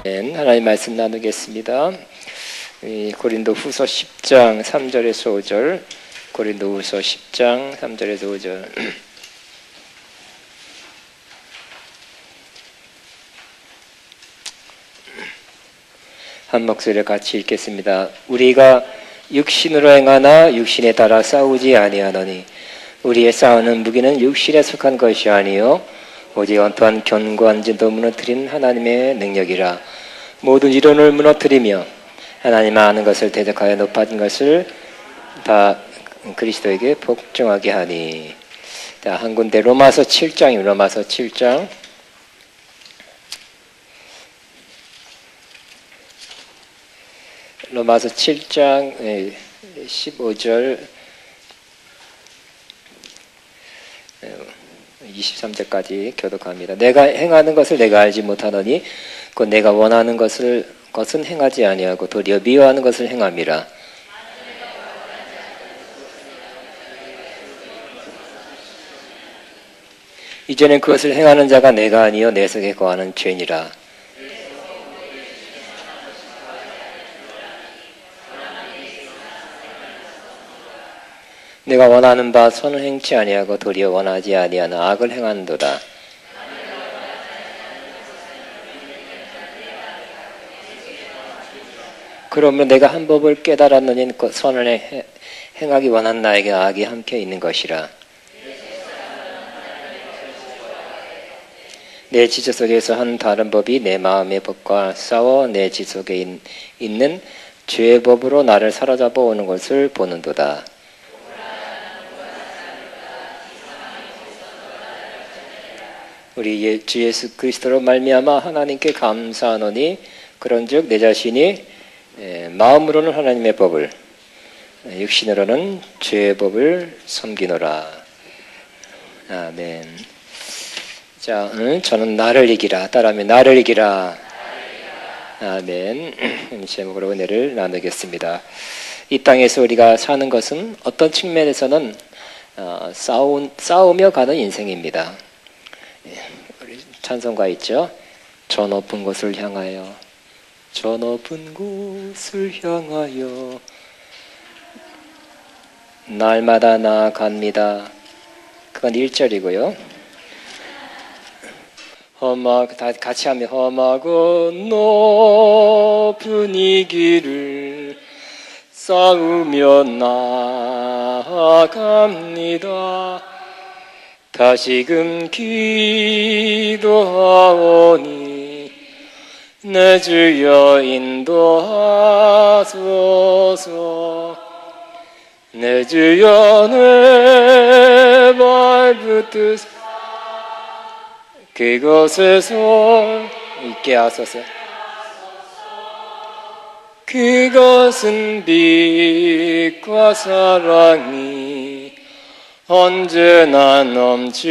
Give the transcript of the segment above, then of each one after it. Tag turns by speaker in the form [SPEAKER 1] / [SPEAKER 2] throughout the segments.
[SPEAKER 1] 하나님 말씀 나누겠습니다. 고린도후서 10장 3절에서 5절. 고린도후서 10장 3절에서 5절. 한 목소리를 같이 읽겠습니다. 우리가 육신으로 행하나 육신에 따라 싸우지 아니하노니 우리의 싸우는 무기는 육신에 속한 것이 아니요 오직 어떠한 견고한 진도 무너뜨린 하나님의 능력이라. 모든 이론을 무너뜨리며 하나님 아는 것을 대적하여 높아진 것을 다 그리스도에게 복종하게 하니. 자, 한 군데 로마서 7장입니다. 로마서 7장. 로마서 7장 15절 23절까지 교독합니다. 내가 행하는 것을 내가 알지 못하노니 곧 내가 원하는 것은 행하지 아니하고 도리어 미워하는 것을 행함이라. 이제는 그것을 행하는 자가 내가 아니요 내 속에 거하는 죄니라. 내가 원하는 바 선을 행치 아니하고 도리어 원하지 아니하는 악을 행한도다. 그러므로 내가 한 법을 깨달았느니 선을 행하기 원한 나에게 악이 함께 있는 것이라. 내 지체 속에서 한 다른 법이 내 마음의 법과 싸워 내 지체 속에 있는 죄의 법으로 나를 사로잡아 오는 것을 보는도다. 우리 주 예수 그리스도로 말미암아 하나님께 감사하노니 그런즉 내 자신이 마음으로는 하나님의 법을 육신으로는 죄의 법을 섬기노라. 아멘. 자, 저는 나를 이기라. 따라하면 나를 이기라. 아멘. 제목으로 은혜를 나누겠습니다. 이 땅에서 우리가 사는 것은 어떤 측면에서는 싸우며 가는 인생입니다. 우리 찬송가 있죠? 저 높은 곳을 향하여, 저 높은 곳을 향하여 날마다 나아갑니다. 그건 1절이고요. 다 같이 하면 험하고 높은 이 길을 싸우며 나아갑니다. 다시금 기도하오니 내 주여 인도하소서. 내 주여 내 발붙드사 그곳에서 있게 하소서. 그것은 빛과 사랑이 언제나 넘치옵니다.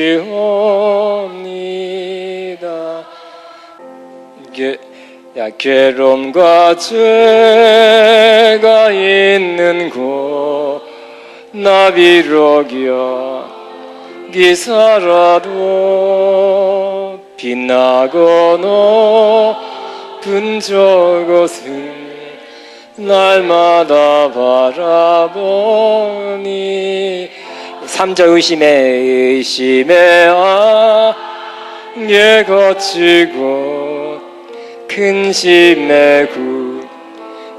[SPEAKER 1] 괴로움과 죄가 있는 곳 나비로겨 기사라도 빛나고 높은 저곳은 날마다 바라보니. 3절 의심에 악에 거치고 근심에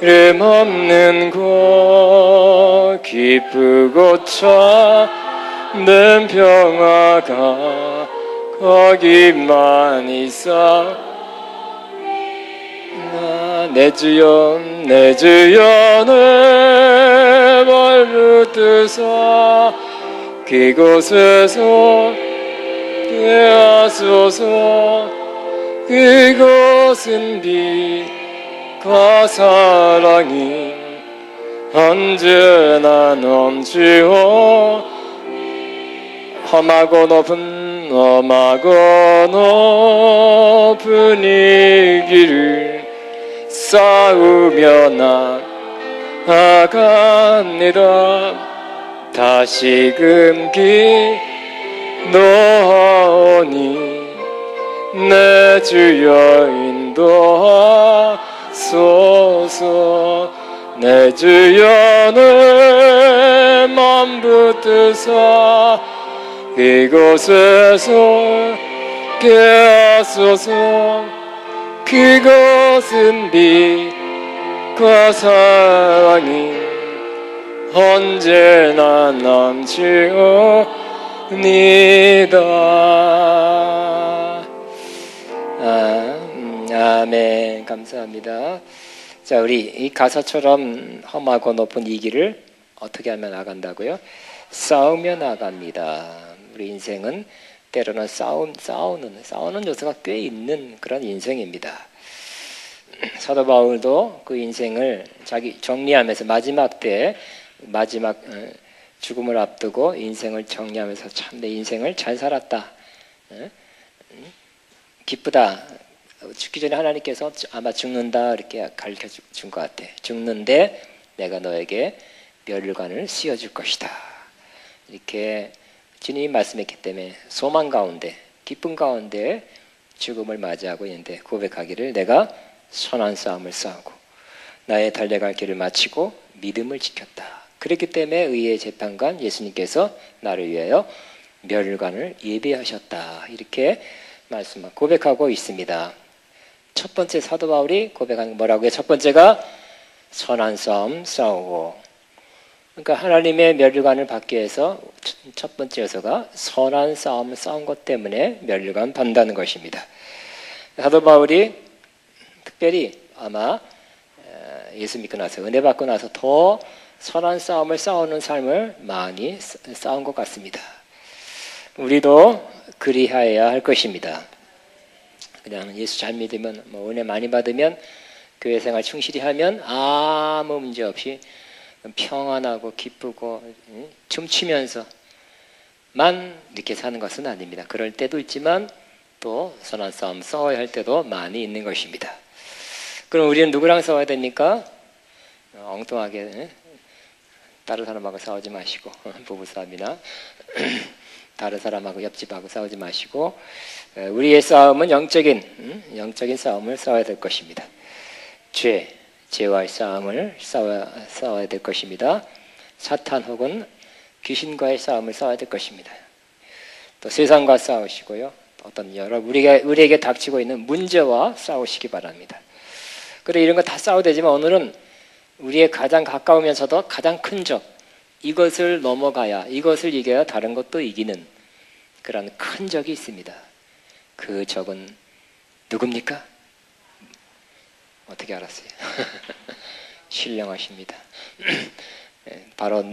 [SPEAKER 1] 구름 없는 곳 기쁘고 참된 평화가 거기만 있어. 내 주여 내 주여 내 발붙드사 그곳에서 되하소서. 그곳은 빛과 사랑이 언제나 넘치오. 험하고 높은 이 길을 싸우며 나아갑니다. 다시금 기도하오니 내 주여 인도하 주여 내 맘 붙드사 이곳에서 깨하소서. 그곳은 빛과 사랑이 언제나 넘치옵니다. 아멘. 감사합니다. 자, 우리 이 가사처럼 험하고 높은 이 길을 어떻게 하면 나간다고요? 싸우며 나갑니다. 우리 인생은 때로는 싸우는 요소가 꽤 있는 그런 인생입니다. 사도 바울도 그 인생을 자기 정리하면서 마지막 죽음을 앞두고 인생을 정리하면서 참 내 인생을 잘 살았다, 기쁘다. 죽기 전에 하나님께서 아마 죽는다 이렇게 가르쳐 준 것 같아. 죽는데 내가 너에게 멸관을 씌워줄 것이다. 이렇게 주님이 말씀했기 때문에 소망 가운데, 기쁨 가운데 죽음을 맞이하고 있는데 고백하기를 내가 선한 싸움을 싸우고 나의 달려갈 길을 마치고 믿음을 지켰다. 그렇기 때문에 의의 재판관 예수님께서 나를 위하여 멸관을 예비하셨다. 이렇게 고백하고 있습니다. 첫 번째 사도 바울이 고백하는 게 뭐라고요? 첫 번째가 선한 싸움 싸우고, 그러니까 하나님의 멸관을 받기 위해서 첫 번째 요소가 선한 싸움을 싸운 것 때문에 멸관 받는다는 것입니다. 사도 바울이 특별히 아마 예수 믿고 나서 은혜 받고 나서 더 선한 싸움을 싸우는 삶을 많이 싸운 것 같습니다. 우리도 그리하여야 할 것입니다. 그냥 예수 잘 믿으면 은혜 많이 받으면 교회 생활 충실히 하면 아무 문제 없이 평안하고 기쁘고 춤추면서만 이렇게 사는 것은 아닙니다. 그럴 때도 있지만 또 선한 싸움 싸워야 할 때도 많이 있는 것입니다. 그럼 우리는 누구랑 싸워야 됩니까? 엉뚱하게 다른 사람하고 싸우지 마시고, 부부싸움이나 다른 사람하고 옆집하고 싸우지 마시고, 우리의 싸움은 영적인 싸움을 싸워야 될 것입니다. 죄와의 싸움을 싸워야 될 것입니다. 사탄 혹은 귀신과의 싸움을 싸워야 될 것입니다. 또 세상과 싸우시고요. 어떤 여러 우리에게 닥치고 있는 문제와 싸우시기 바랍니다. 그래 이런 거 다 싸워야 되지만 오늘은 우리의 가장 가까우면서도 가장 큰 적, 이것을 넘어가야, 이것을 이겨야 다른 것도 이기는 그런 큰 적이 있습니다. 그 적은 누굽니까? 어떻게 알았어요? 신령하십니다. 바로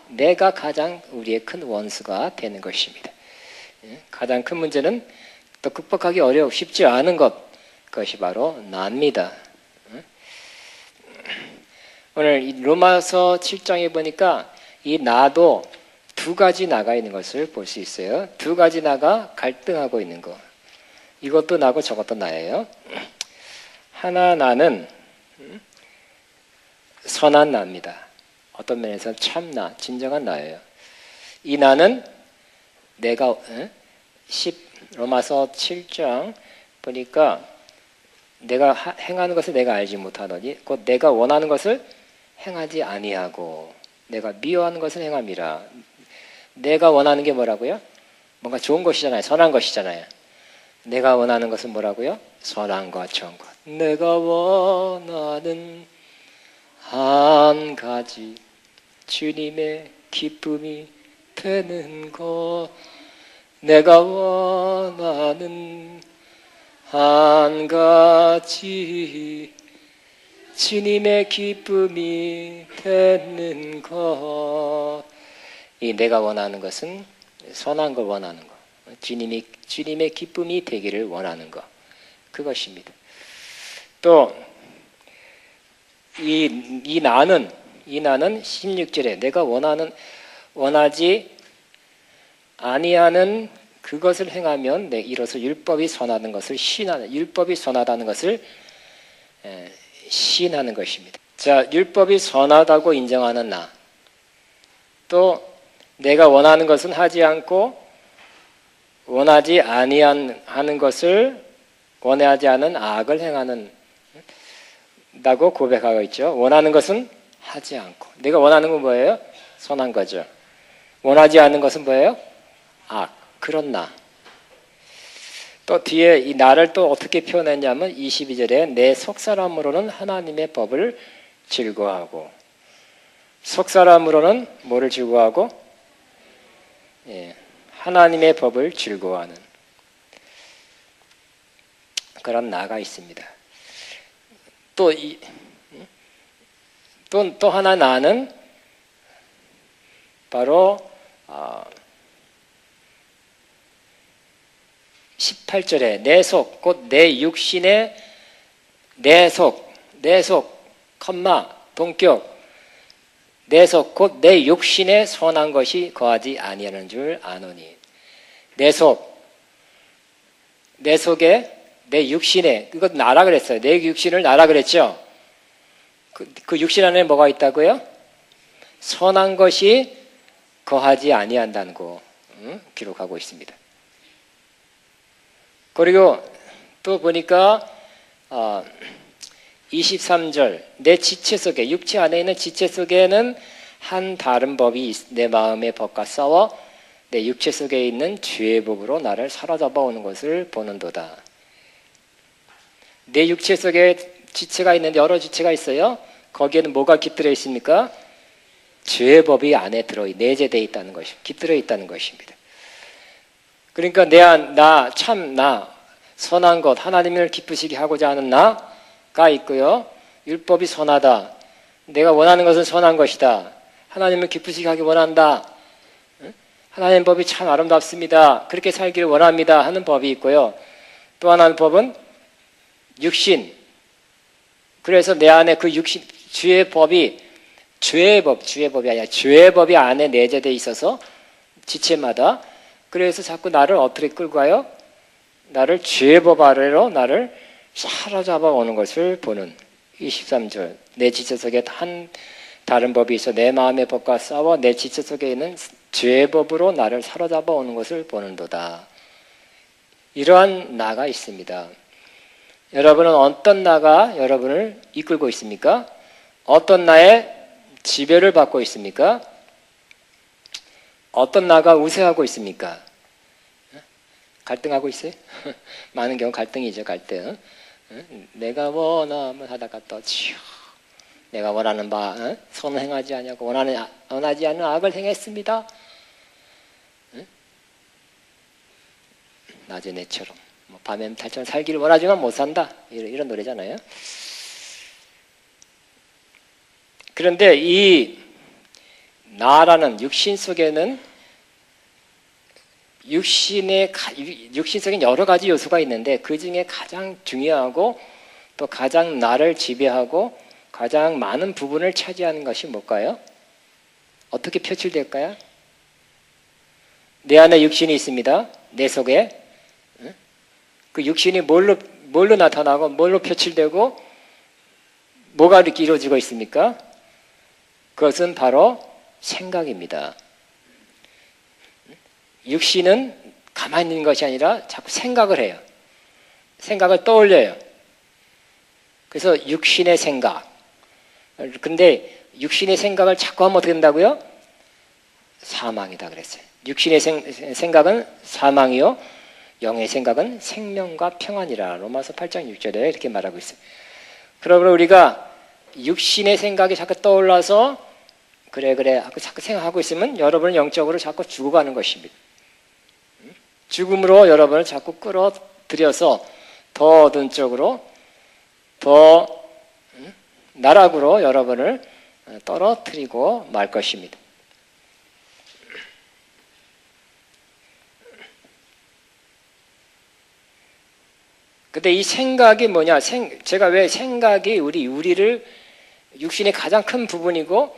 [SPEAKER 1] 내가 가장 우리의 큰 원수가 되는 것입니다. 가장 큰 문제는 또 극복하기 쉽지 않은 그것이 바로 나입니다. 오늘 로마서 7장에 보니까 이 나도 두 가지 나가 있는 것을 볼 수 있어요. 두 가지 나가 갈등하고 있는 거. 이것도 나고 저것도 나예요. 하나 나는 선한 나입니다. 어떤 면에서는 참 나, 진정한 나예요. 이 나는 내가 로마서 7장 보니까 내가 행하는 것을 내가 알지 못하더니 곧 내가 원하는 것을 행하지 아니하고 내가 미워하는 것을 행함이라. 내가 원하는 게 뭐라고요? 뭔가 좋은 것이잖아요. 선한 것이잖아요. 내가 원하는 것은 뭐라고요? 선한과 좋은 것. 내가 원하는 한 가지 주님의 기쁨이 되는 것. 내가 원하는 한 가지 주님의 기쁨이 되는 것. 이 내가 원하는 것은 선한 걸 원하는 것. 주님의 기쁨이 되기를 원하는 것. 그것입니다. 또 이 나는 16절에 내가 원하지 아니하는 그것을 행하면 이로써 율법이 선하다는 것을 시인하는 것입니다. 자, 율법이 선하다고 인정하는 나. 또 내가 원하는 것은 하지 않고 원하지 아니하는 것을 원하지 않은 악을 행하는 라고 고백하고 있죠. 원하는 것은 하지 않고. 내가 원하는 건 뭐예요? 선한 거죠. 원하지 않는 것은 뭐예요? 악. 그런 나. 또 뒤에 이 나를 또 어떻게 표현했냐면 22절에 내 속사람으로는 하나님의 법을 즐거워하고, 속사람으로는 뭐를 즐거워하고? 예, 하나님의 법을 즐거워하는 그런 나가 있습니다. 또 하나 나는 바로 18절에 내 속, 곧 내 육신의 내 속, 동격, 내 속, 곧 내 육신에 선한 것이 거하지 아니하는 줄 아노니. 내 속, 내 속에, 내 육신에, 그것 나라 그랬어요. 내 육신을 나라 그랬죠. 그 육신 안에 뭐가 있다고요? 선한 것이 거하지 아니한다는 거 기록하고 있습니다. 그리고 또 보니까 23절 내 지체 속에, 육체 안에 있는 지체 속에는 한 다른 법이 내 마음의 법과 싸워 내 육체 속에 있는 죄의 법으로 나를 사로잡아 오는 것을 보는도다. 내 육체 속에 지체가 있는데 여러 지체가 있어요. 거기에는 뭐가 깃들어 있습니까? 죄의 법이 안에 내재되어 있다는 것이, 깃들어 있다는 것입니다. 그러니까 나 선한 것, 하나님을 기쁘시게 하고자 하는 나가 있고요. 율법이 선하다. 내가 원하는 것은 선한 것이다. 하나님을 기쁘시게 하기 원한다. 하나님의 법이 참 아름답습니다. 그렇게 살기를 원합니다. 하는 법이 있고요. 또 하나의 법은 육신. 그래서 내 안에 그 육신, 죄의 법이 아니라 죄의 법이 안에 내재되어 있어서 지체마다, 그래서 자꾸 나를 어떻게 끌고 가요? 나를 죄의 법 아래로 나를 사로잡아 오는 것을 보는 23절. 내 지체 속에 한 다른 법이 있어 내 마음의 법과 싸워 내 지체 속에 있는 죄의 법으로 나를 사로잡아 오는 것을 보는도다. 이러한 나가 있습니다. 여러분은 어떤 나가 여러분을 이끌고 있습니까? 어떤 나의 지배를 받고 있습니까? 어떤 나가 우세하고 있습니까? 갈등하고 있어요? 많은 경우 갈등이죠, 갈등. 내가 원하면 하다가 또 내가 원하는 바 선을 행하지 아니하고 원하지 않는 악을 행했습니다. 낮에 내처럼 밤엔 달처럼 살기를 원하지만 못 산다. 이런 노래잖아요. 그런데 이 나라는 육신 속에는 육신 속에 여러 가지 요소가 있는데 그 중에 가장 중요하고 또 가장 나를 지배하고 가장 많은 부분을 차지하는 것이 뭘까요? 어떻게 표출될까요? 내 안에 육신이 있습니다. 내 속에. 그 육신이 뭘로 나타나고 뭘로 표출되고 뭐가 이렇게 이루어지고 있습니까? 그것은 바로 생각입니다. 육신은 가만히 있는 것이 아니라 자꾸 생각을 해요. 생각을 떠올려요. 그래서 육신의 생각. 근데 육신의 생각을 자꾸 하면 어떻게 된다고요? 사망이다 그랬어요. 육신의 생각은 사망이요. 영의 생각은 생명과 평안이라. 로마서 8장 6절에 이렇게 말하고 있어요. 그러므로 우리가 육신의 생각이 자꾸 떠올라서 그래 자꾸 생각하고 있으면 여러분은 영적으로 자꾸 죽어가는 것입니다. 죽음으로 여러분을 자꾸 끌어들여서 더 어두운 쪽으로 더 나락으로 여러분을 떨어뜨리고 말 것입니다. 근데 이 생각이 뭐냐? 제가 왜 생각이 우리를 육신의 가장 큰 부분이고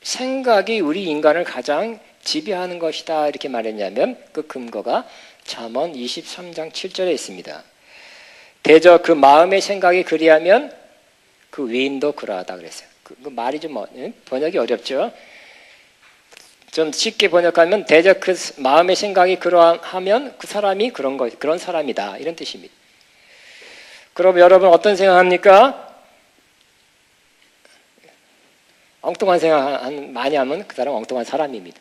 [SPEAKER 1] 생각이 우리 인간을 가장 지배하는 것이다 이렇게 말했냐면 그 근거가 잠언 23장 7절에 있습니다. 대저 그 마음의 생각이 그리하면 그 위인도 그러하다 그랬어요. 그 말이 좀 번역이 어렵죠. 좀 쉽게 번역하면 대저 그 마음의 생각이 그러하면 그 사람이 그런 사람이다 이런 뜻입니다. 그럼 여러분 어떤 생각합니까? 엉뚱한 생각 많이 하면 그 사람 엉뚱한 사람입니다.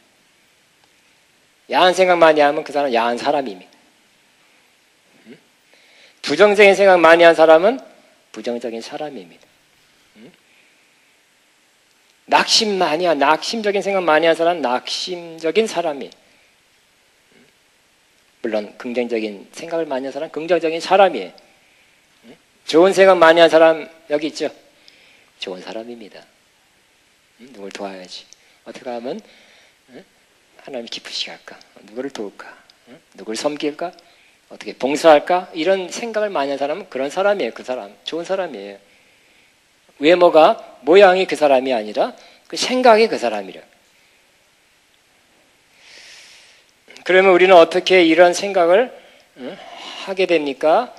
[SPEAKER 1] 야한 생각 많이 하면 그 사람 야한 사람입니다. 부정적인 생각 많이 한 사람은 부정적인 사람입니다. 낙심적인 생각 많이 한 사람은 낙심적인 사람이에요. 물론 긍정적인 생각을 많이 한 사람은 긍정적인 사람이에요. 좋은 생각 많이 한 사람 여기 있죠? 좋은 사람입니다. 누굴 도와야지. 어떻게 하면 하나님 기쁘시게 할까? 누구를 도울까? 누구를 섬길까? 어떻게 봉사할까? 이런 생각을 많이 한 사람은 그런 사람이에요. 그 사람. 좋은 사람이에요. 외모가 모양이 그 사람이 아니라 그 생각이 그 사람이래요. 그러면 우리는 어떻게 이런 생각을 하게 됩니까?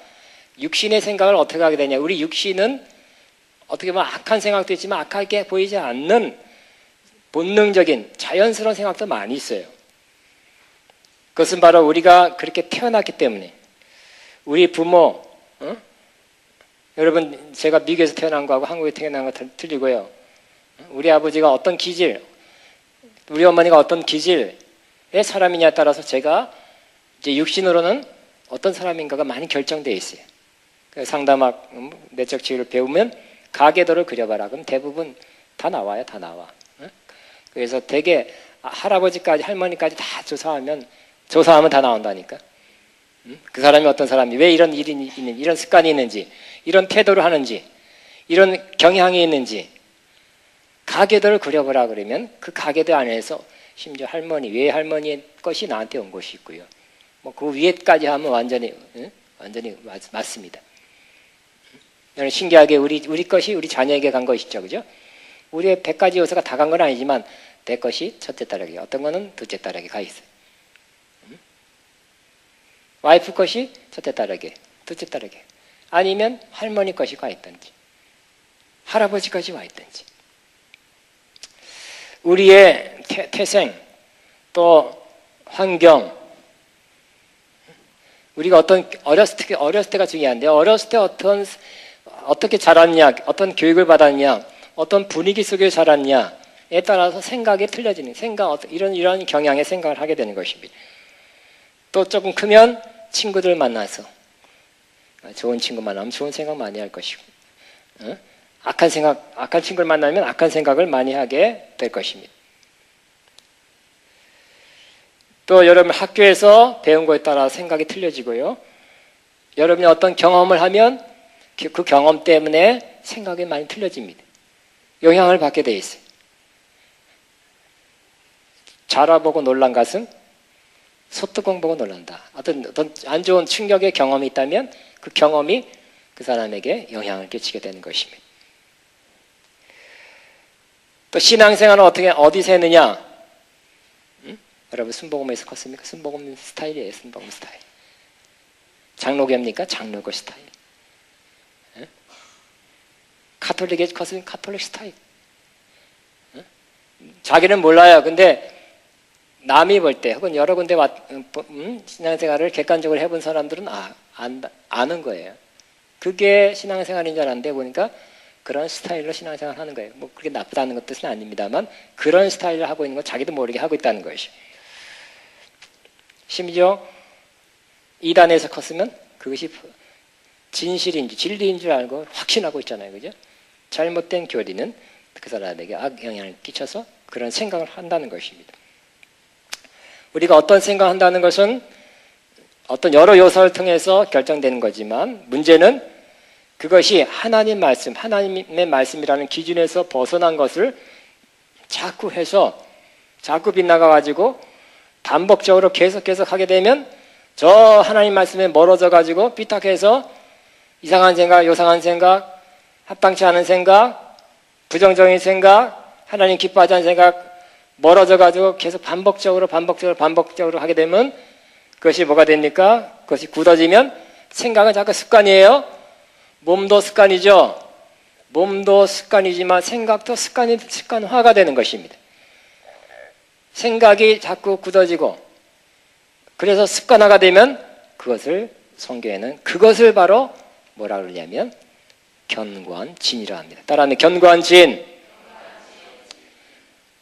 [SPEAKER 1] 육신의 생각을 어떻게 하게 되냐? 우리 육신은 어떻게 보면 악한 생각도 있지만 악하게 보이지 않는 본능적인 자연스러운 생각도 많이 있어요. 그것은 바로 우리가 그렇게 태어났기 때문에 우리 부모, 여러분 제가 미국에서 태어난 거하고 한국에 태어난 거 틀리고요. 우리 아버지가 어떤 기질, 우리 어머니가 어떤 기질의 사람이냐에 따라서 제가 이제 육신으로는 어떤 사람인가가 많이 결정되어 있어요. 상담학 내적 치유를 배우면 가계도를 그려봐라. 그럼 대부분 다 나와요. 다 나와. 그래서 되게 할아버지까지 할머니까지 다 조사하면 다 나온다니까. 그 사람이 어떤 사람이 왜 이런 일이 있는지, 이런 습관이 있는지, 이런 태도를 하는지, 이런 경향이 있는지 가계도를 그려보라 그러면 그 가계도 안에서 심지어 왜 할머니의 것이 나한테 온 것이 있고요. 뭐 그 위에까지 하면 완전히 맞습니다. 여러분 신기하게 우리 것이 우리 자녀에게 간 것이죠, 그죠? 우리의 100가지 요소가 다 간 건 아니지만 내 것이 첫째 딸에게, 어떤 거는 둘째 딸에게 가 있어요. 와이프 것이 첫째 딸에게, 둘째 딸에게, 아니면 할머니 것이 가 있든지, 할아버지 것이 와 있든지. 우리의 태생, 또 환경, 우리가 어렸을 때가 중요한데, 어렸을 때 어떻게 자랐냐, 어떤 교육을 받았냐, 어떤 분위기 속에 자랐냐에 따라서 생각이 틀려지는, 이런 경향의 생각을 하게 되는 것입니다. 또 조금 크면 친구들 만나서 좋은 친구 만나면 좋은 생각 많이 할 것이고, 악한 친구를 만나면 악한 생각을 많이 하게 될 것입니다. 또 여러분 학교에서 배운 거에 따라 생각이 틀려지고요. 여러분이 어떤 경험을 하면 그 경험 때문에 생각이 많이 틀려집니다. 영향을 받게 돼 있어요. 자라보고 놀란 가슴, 소뚜껑 보고 놀란다. 어떤 안 좋은 충격의 경험이 있다면 그 경험이 그 사람에게 영향을 끼치게 되는 것입니다. 또 신앙생활은 어디서 했느냐? 여러분 순복음에서 컸습니까? 순복음 스타일이에요. 순복음 스타일. 장로교입니까? 장로교 스타일. 카톨릭에 컸으면 카톨릭 스타일. 자기는 몰라요. 근데 남이 볼 때 혹은 여러 군데 신앙생활을 객관적으로 해본 사람들은 아는 거예요. 그게 신앙생활인 줄 알았는데 보니까 그런 스타일로 신앙생활 하는 거예요. 뭐 그렇게 나쁘다는 것 뜻은 아닙니다만 그런 스타일을 하고 있는 건 자기도 모르게 하고 있다는 것이죠. 심지어 이단에서 컸으면 그것이 진실인지 진리인 줄 알고 확신하고 있잖아요. 그죠? 잘못된 교리는 그 사람에게 악영향을 끼쳐서 그런 생각을 한다는 것입니다. 우리가 어떤 생각을 한다는 것은 어떤 여러 요소를 통해서 결정되는 거지만 문제는 그것이 하나님의 말씀이라는 기준에서 벗어난 것을 자꾸 빗나가가지고 반복적으로 계속 하게 되면 저 하나님 말씀에 멀어져 가지고 삐딱해서 이상한 생각, 요상한 생각, 합당치 않은 생각, 부정적인 생각, 하나님 기뻐하지 않는 생각 멀어져 가지고 계속 반복적으로 하게 되면 그것이 뭐가 됩니까? 그것이 굳어지면 생각은 자꾸 습관이에요. 몸도 습관이죠. 몸도 습관이지만 생각도 습관화가 되는 것입니다. 생각이 자꾸 굳어지고 그래서 습관화가 되면 그것을 성경에는 그것을 바로 뭐라 그러냐면 견고한 진이라 합니다. 따라하면 견고한 진.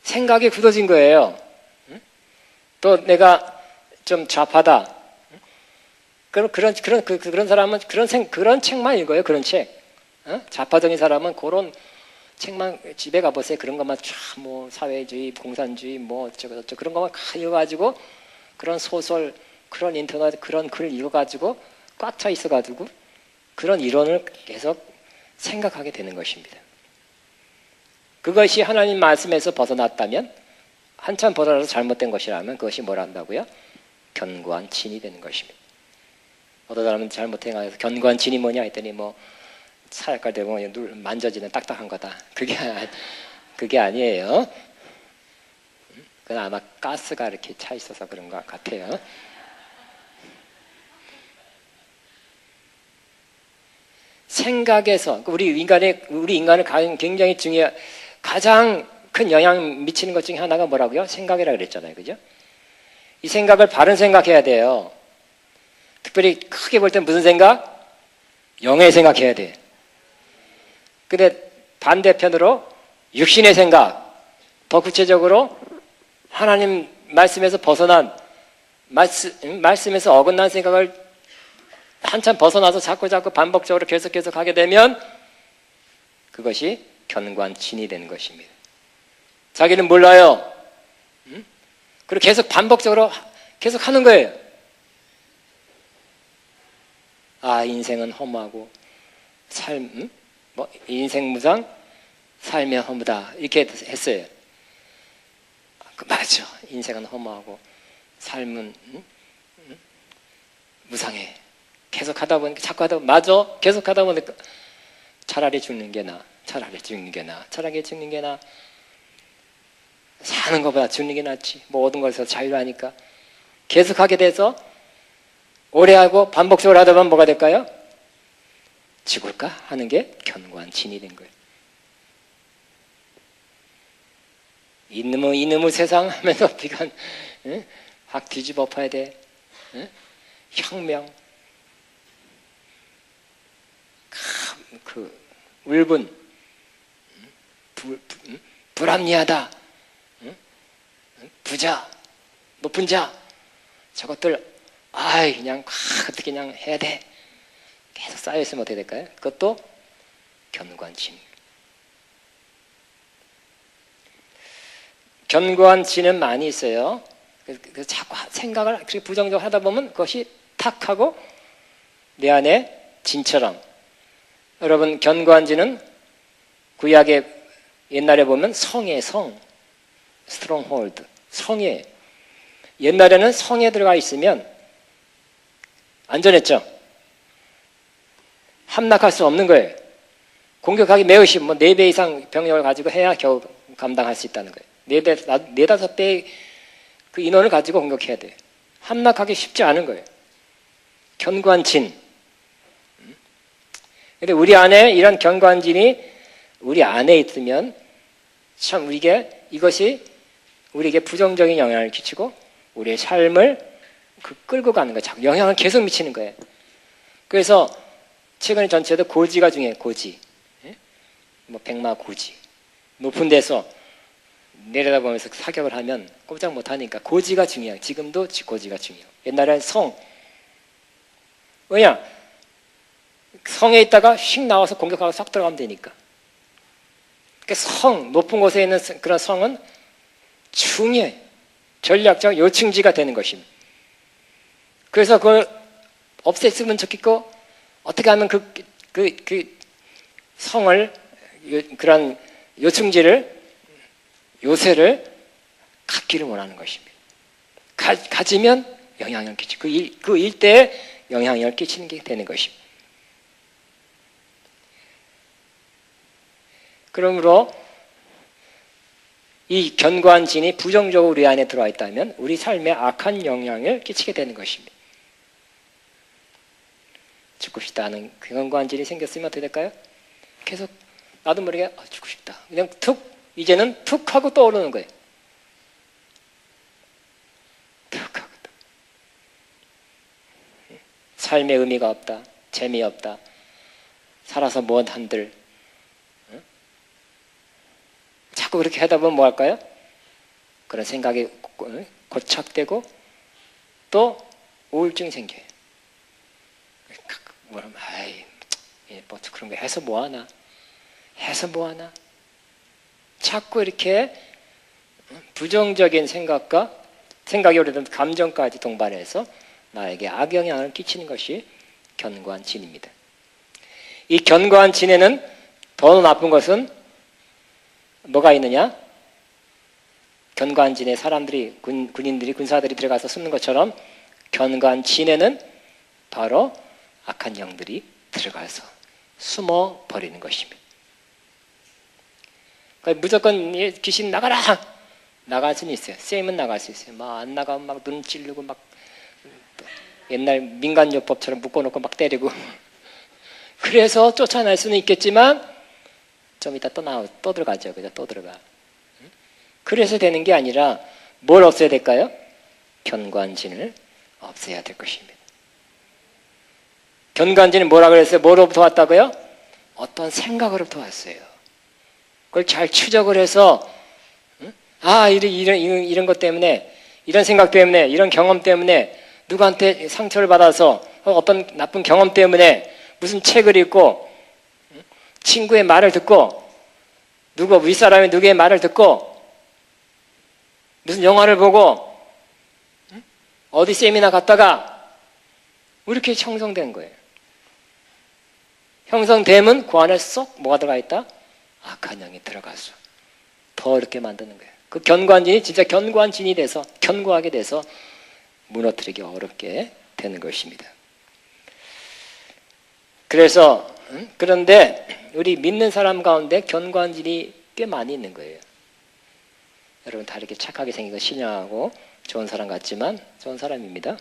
[SPEAKER 1] 생각이 굳어진 거예요. 또 내가 좀 좌파다. 그런 사람은 그런 책만 읽어요. 그런 책. 좌파적인 사람은 그런 책만 집에 가보세요. 그런 것만 뭐 사회주의, 공산주의, 뭐 어쩌고 그런 것만 다 읽어가지고 그런 소설, 그런 인터넷, 그런 글 읽어가지고 꽉 차 있어가지고 그런 이론을 계속 생각하게 되는 것입니다. 그것이 하나님 말씀에서 벗어났다면, 한참 벗어나서 잘못된 것이라면 그것이 뭘 한다고요? 견고한 진이 되는 것입니다. 어떤 사람은 잘못해서 견고한 진이 뭐냐 했더니 뭐 사약갈 되고 만져지는 딱딱한 거다. 그게 아니에요. 그건 아마 가스가 이렇게 차 있어서 그런 것 같아요. 생각에서 우리 인간을 굉장히 가장 큰 영향 미치는 것 중에 하나가 뭐라고요? 생각이라고 그랬잖아요. 그죠? 이 생각을 바른 생각해야 돼요. 특별히 크게 볼 땐 무슨 생각? 영의 생각해야 돼. 근데 반대편으로 육신의 생각, 더 구체적으로 하나님 말씀에서 벗어난 말씀에서 어긋난 생각을 한참 벗어나서 자꾸 반복적으로 계속 하게 되면 그것이 견고한 진이 되는 것입니다. 자기는 몰라요. 그리고 계속 반복적으로 계속 하는 거예요. 아, 인생은 허무하고 인생 무상, 삶이 허무다. 이렇게 했어요. 맞죠. 인생은 허무하고 삶은 무상해. 계속 하다 보니까 자꾸 하다 보니까 맞아. 계속 하다 보니까 차라리 죽는 게 나아. 차라리 죽는 게 나아. 사는 것보다 죽는 게 낫지. 모든 것에서 자유하니까. 계속 하게 돼서 오래 하고 반복적으로 하다 보면 뭐가 될까요? 죽을까 하는 게 견고한 진이 된 거예요. 이놈의 세상 하면서 비간 확 뒤집어 엎어야 돼. 혁명, 울분, 불합리하다, 부자, 높은 자, 저것들 그냥 어떻게 그냥 해야 돼. 계속 쌓여있으면 어떻게 될까요? 그것도 견고한 진. 견고한 진은 많이 있어요. 자꾸 생각을 그렇게 부정적으로 하다 보면 그것이 탁 하고 내 안에 진처럼. 여러분, 견고한 진은 구약에 옛날에 보면 성이에요. 성. 스트롱홀드. 성이에요. 옛날에는 성에 들어가 있으면 안전했죠. 함락할 수 없는 거예요. 공격하기 매우 쉬운 4배 이상 병력을 가지고 해야 겨우 감당할 수 있다는 거예요. 4-5배의 그 인원을 가지고 공격해야 돼요. 함락하기 쉽지 않은 거예요. 견고한 진. 근데 우리 안에 이런 견고한 진이 우리 안에 있으면 참 이것이 우리에게 부정적인 영향을 끼치고 우리의 삶을 끌고 가는 거예요. 영향을 계속 미치는 거예요. 그래서 최근에 전체도 고지가 중요해요. 고지. 백마고지. 높은 데서 내려다보면서 사격을 하면 꼼짝 못하니까 고지가 중요해요. 지금도 고지가 중요해요. 옛날에는 성. 왜냐? 성에 있다가 휙 나와서 공격하고 싹 들어가면 되니까. 그러니까 높은 곳에 있는 그런 성은 중요해요. 전략적 요충지가 되는 것입니다. 그래서 그걸 없앴으면 좋겠고, 어떻게 하면 그 성을, 그런 요새를 갖기를 원하는 것입니다. 가지면 영향을 끼치고, 그 일대에 영향을 끼치는 게 되는 것입니다. 그러므로 이 견고한 진이 부정적으로 우리 안에 들어와 있다면 우리 삶에 악한 영향을 끼치게 되는 것입니다. 죽고 싶다 하는 견고한 진이 생겼으면 어떻게 될까요? 계속 나도 모르게 죽고 싶다. 그냥 이제는 툭 하고 떠오르는 거예요. 툭 하고 또. 삶에 의미가 없다. 재미없다. 살아서 무엇 한들. 자꾸 그렇게 하다 보면 뭐 할까요? 그런 생각이 고착되고 또 우울증이 생겨요. 뭐라면 아이 뭐 그런 거 해서 뭐하나 해서 뭐하나 자꾸 이렇게 부정적인 생각이 오래된 감정까지 동반해서 나에게 악영향을 끼치는 것이 견고한 진입니다. 이 견고한 진에는 더 나쁜 것은 뭐가 있느냐? 견고한 진에 사람들이 군인들이 군사들이 들어가서 숨는 것처럼 견고한 진에는 바로 악한 영들이 들어가서 숨어 버리는 것입니다. 그러니까 무조건 귀신 나가라! 나갈 수는 있어요. 쌤은 나갈 수 있어요. 막 안 나가면 막 눈 찌르고 막 옛날 민간요법처럼 묶어놓고 막 때리고 그래서 쫓아낼 수는 있겠지만 좀 이따 또 들어가죠. 그죠? 또 들어가. 그래서 되는 게 아니라 뭘 없애야 될까요? 견고한 진을 없애야 될 것입니다. 견고한 진은 뭐라 그랬어요? 뭐로부터 왔다고요? 어떤 생각으로부터 왔어요. 그걸 잘 추적을 해서 이런 것 때문에 이런 생각 때문에 이런 경험 때문에 누구한테 상처를 받아서 어떤 나쁜 경험 때문에 무슨 책을 읽고 친구의 말을 듣고 윗사람의 누구의 말을 듣고 무슨 영화를 보고 어디 세미나 갔다가 이렇게 형성된 거예요. 형성되면 그 안에 쏙 뭐가 들어가 있다? 악한 영이 들어가서 더 이렇게 만드는 거예요. 그 견고한 진이 진짜 견고한 진이 돼서 견고하게 돼서 무너뜨리기 어렵게 되는 것입니다. 그래서 그런데 우리 믿는 사람 가운데 견고한 진이 꽤 많이 있는 거예요. 여러분 다 이렇게 착하게 생기고 신령하고 좋은 사람 같지만 좋은 사람입니다.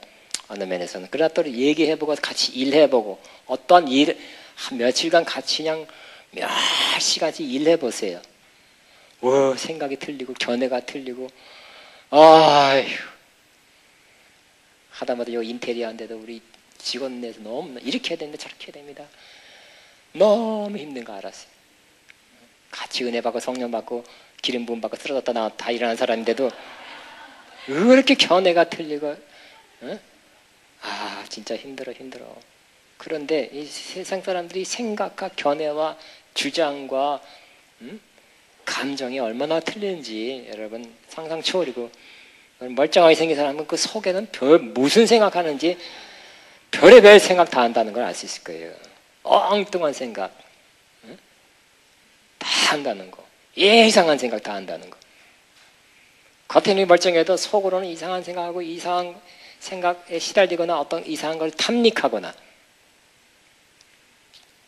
[SPEAKER 1] 어느 면에서는. 그러나 또 얘기해보고 같이 일해보고 어떠한 일 한 며칠간 같이 그냥 몇 시간씩 일해보세요. 생각이 틀리고 견해가 틀리고 아휴 하다마다 요 인테리어 한데도 우리 직원 내에서 너무 이렇게 해야 되는데 저렇게 해야 됩니다. 너무 힘든 거 알았어요. 같이 은혜 받고 성령 받고 기름 부음 받고 쓰러졌다 나왔다 다 일어난 사람인데도 왜 이렇게 견해가 틀리고 진짜 힘들어. 그런데 이 세상 사람들이 생각과 견해와 주장과 감정이 얼마나 틀리는지 여러분 상상 초월이고 멀쩡하게 생긴 사람은 그 속에는 무슨 생각하는지 별의별 생각 다 한다는 걸 알 수 있을 거예요. 엉뚱한 생각 다 한다는 거. 이상한 생각 다 한다는 거. 겉에는 멀쩡해도 속으로는 이상한 생각하고 이상한 생각에 시달리거나 어떤 이상한 걸 탐닉하거나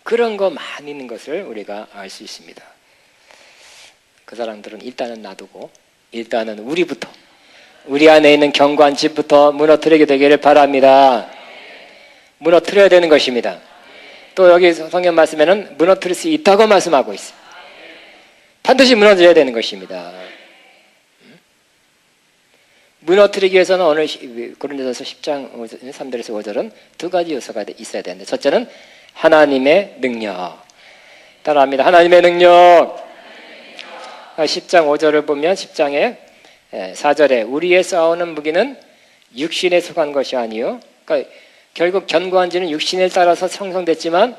[SPEAKER 1] 그런 거 많이 있는 것을 우리가 알 수 있습니다. 그 사람들은 일단은 놔두고 일단은 우리 안에 있는 견고한 집부터 무너뜨리게 되기를 바랍니다. 무너뜨려야 되는 것입니다. 또 여기 성경 말씀에는 무너뜨릴 수 있다고 말씀하고 있어요. 반드시 무너져야 되는 것입니다. 무너뜨리기 위해서는 오늘 고린도전서 10장 3절에서 5절은 두 가지 요소가 있어야 되는데 첫째는 하나님의 능력. 따라합니다. 하나님의 능력. 10장 5절을 보면 10장의 4절에 우리의 싸우는 무기는 육신에 속한 것이 아니요. 그러니까 결국 견고한 진은 육신을 따라서 형성됐지만